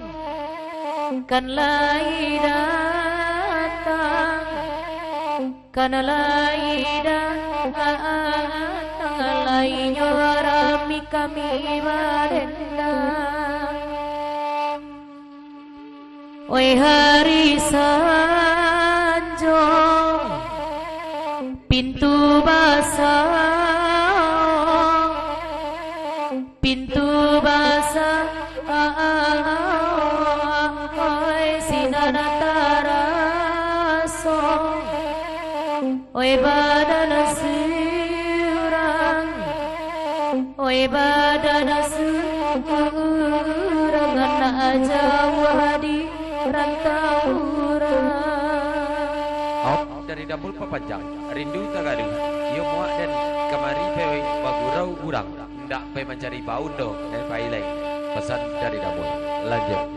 kan lai datang kan lai datang lai nyorami kami barenda oy hari sanjung pintu basah oi sinana taraso oi badan surang oi badan surang anak Jawa di rantauran Dari dapur Papajang rindu tagadu yo muak dan kemari pewe bagurau urang ndak pe mencari baun do dan pailai pesan dari dapur. Lanjut.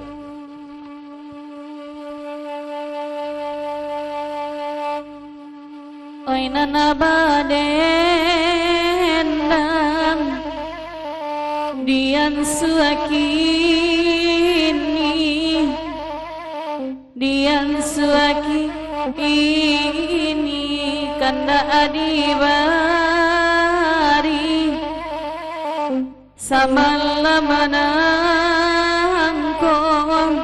Oi nana badendang dian suaki ini kanda adibari samalamana angkong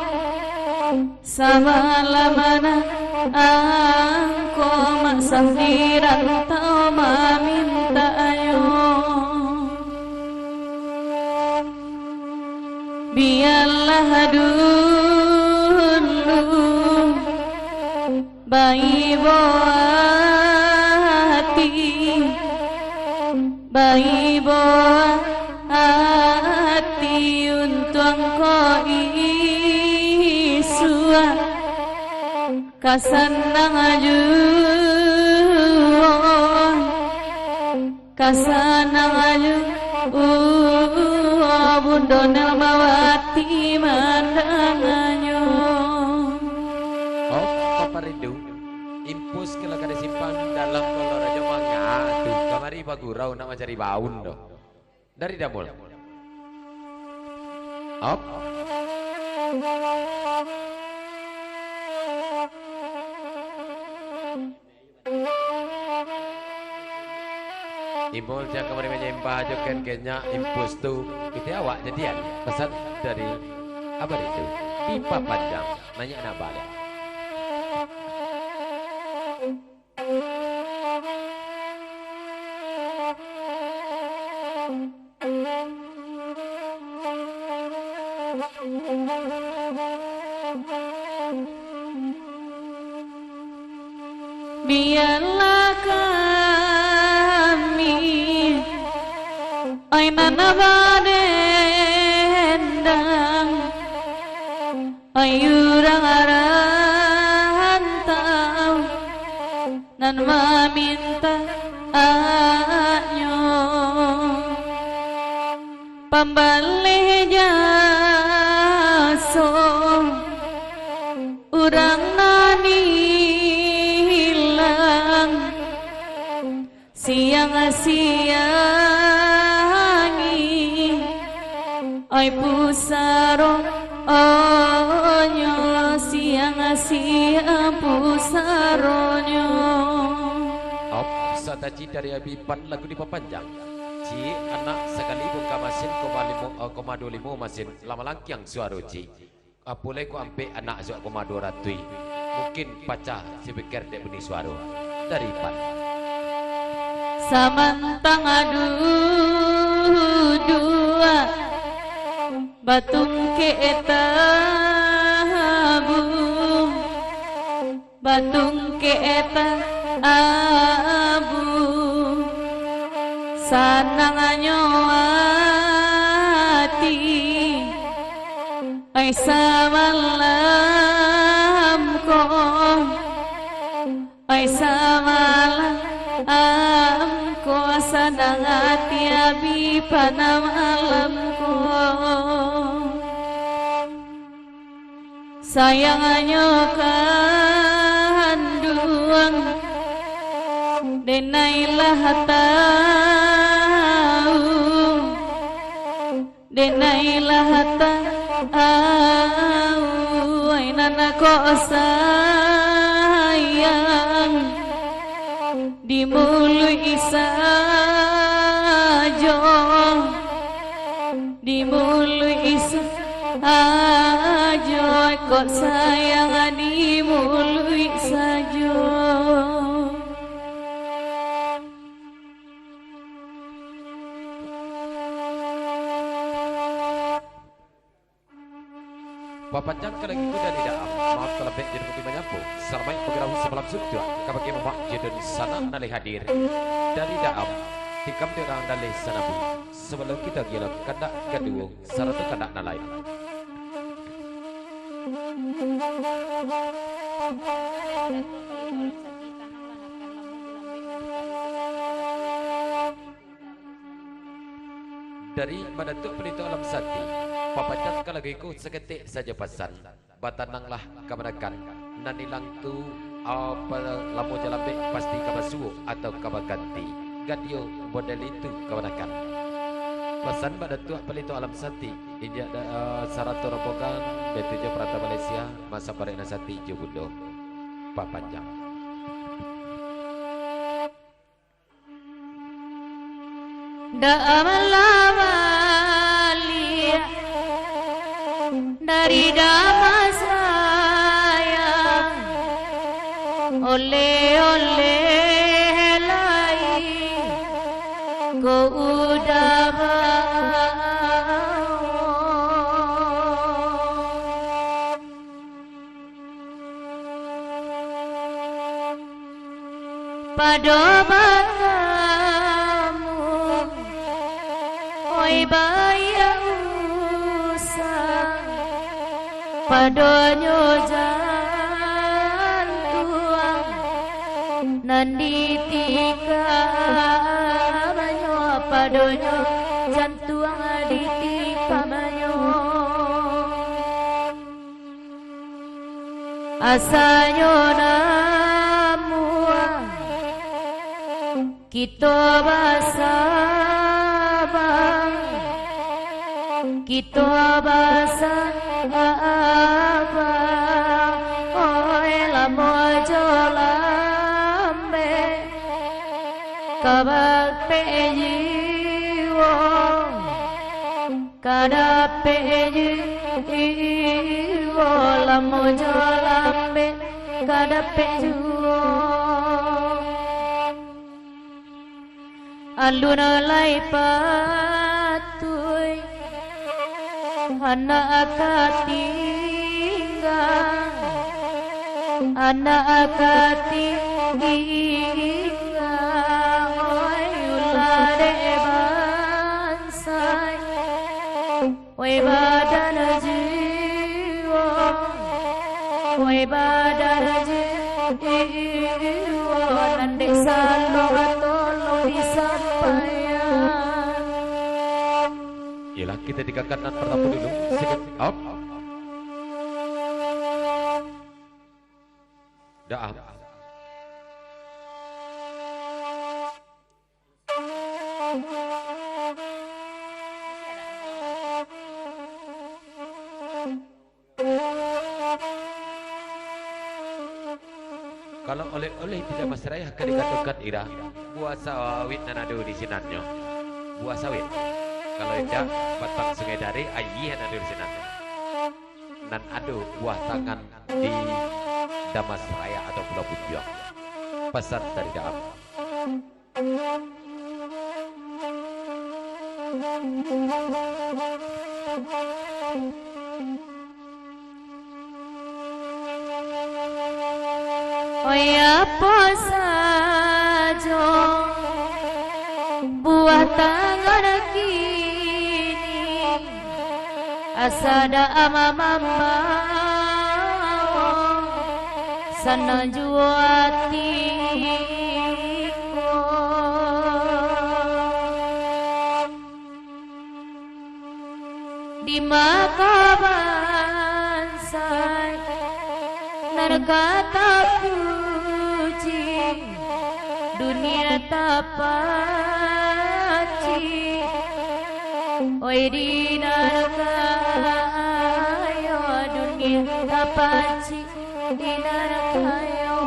masafiran tau maminta ayo biarlah dulu bayi hati untuk kau isua kasanang aju bundonel mawati mandanganyo Rindu impus kalau kada simpan dalam kolor aja mangga tuh kamari bagurau nak mencari baun doh dari damul op Imbul jangan kemarin menyembah joken kenya impus tu itu awak jadian pesan dari apa itu pipa panjang nanya nak balik. Biarlah kami ainan abadendang ayurang arantau nan meminta anyo pambalih jaso urang nani siang-siangi ay pusaro onyo siang-siang pusaronyo Op sataci dari abipan lagu di papanjang ci anak sekali buka masin koma 25 masin lama langkiang suara ci apulai ku ampe anak suak koma 200 mungkin pacar si pikir dek benih suara dari pan samantang aduh dua batung keetabu batung keetabu sananganyo ati ay samalam ko ay samalam ko sanang ati abi panamalam ko sayanganyo kanduang denailah tahu denailah tahu ay nanako sayang di mulut isajo di mulut isajo kok sayang di mulut isajo Papanjang kalau gitu dari daam maaf kalau baik jadi mungkin menyapu salamai pegerahu semalam sudah kabagi memak jedun sana nalih hadir dari daam tikam derang dalih sanabu sebelum kita gila kandak kedua saratu kandak nalai dari Madatuk Pelito Alam Sati papanjang kalau ikut seketik saja pesan batananglah kemenakan nanilang tu apa lamu jalabek pasti kabasuo atau kabaganti gadio model itu kemenakan pesan Madatuk Pelito Alam Sati injak saratu robokan betujo perata Malaysia masa Barena Sati Jobudo papanjang Da'amalawalia dari damas raya oleh lai ko udama padobamu oi bayang usang padonyo jantuang nanditika manyo padonyo jantuang aditika manyo asanyo namuang kita basabang kita basabang oi lamo jolambe Kabak pejiwo kada pejiwo lamu jalambe kada pejiwo aluna lai patuy anak akatinggal anak akatinggal oi ulade bansai oi badan jiwa oi badan jiwa nande salo tolo disampaian. Yalah kita tiga kanan pertama dulu. Sikit up. Dah up. Kalau oleh-oleh tidak masraya akan dikatakan ira buah sawit nanado di sinarnya buah sawit. Kalau tidak batang sungai dari ayi nanado di sinarnya. Dan ada buah tangan di Damasraya atau Pulau Pujuang. Pesan dari Daam. Oh apa saja buah tangan kini asada mama sana juatiku di makaban say narkata puji dunia tapaci oi di narkayo dunia tapaci di narkayo.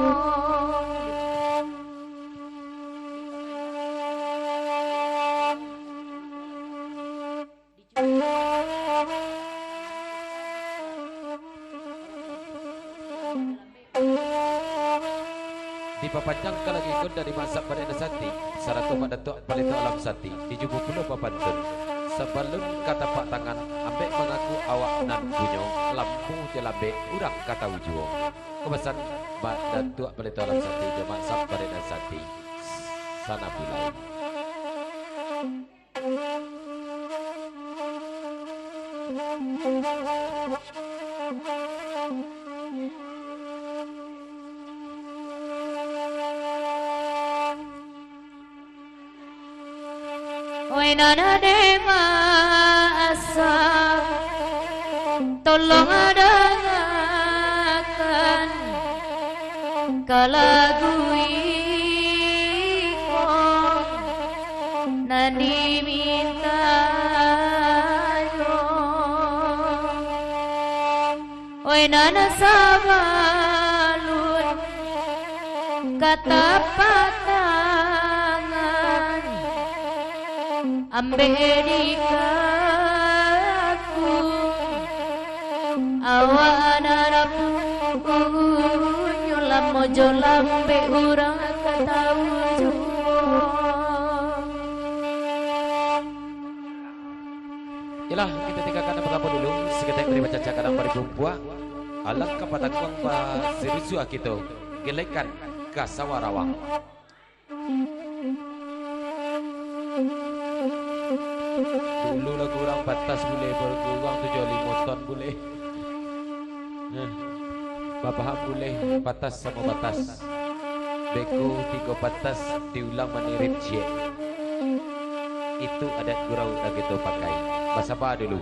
Dipapanjang kalau ikut dari masa pada Sati, saratu pada tok palito alam Sati, di jubu pulau papantun. Sebelum kata pak tangan, ambek mengaku awak nan punyo, lampu jelambe, urang kata ujuo. Kepesan pada tok palito alam Sati, jemaah sab pada Sati, sana bulai. Oi nana dema asa tolong dengarkan kalagu iko nani minta yo. Oi nana sabalun kata patangan ambedikaku awanarapu nyulam mojo lambe urang kata ujuo. Yalah kita tinggalkan berapa dulu seketek dari baca cakaran parikumpua alam kepada kuang pa serisu akito gelekan kasawarawang. Dulu lah kurang batas boleh berkurang 75 ton boleh. Bapak boleh batas sama batas. Beku 3 batas diulang menirip cie. Itu adat gurau dah kita pakai. Bahasa apa dulu?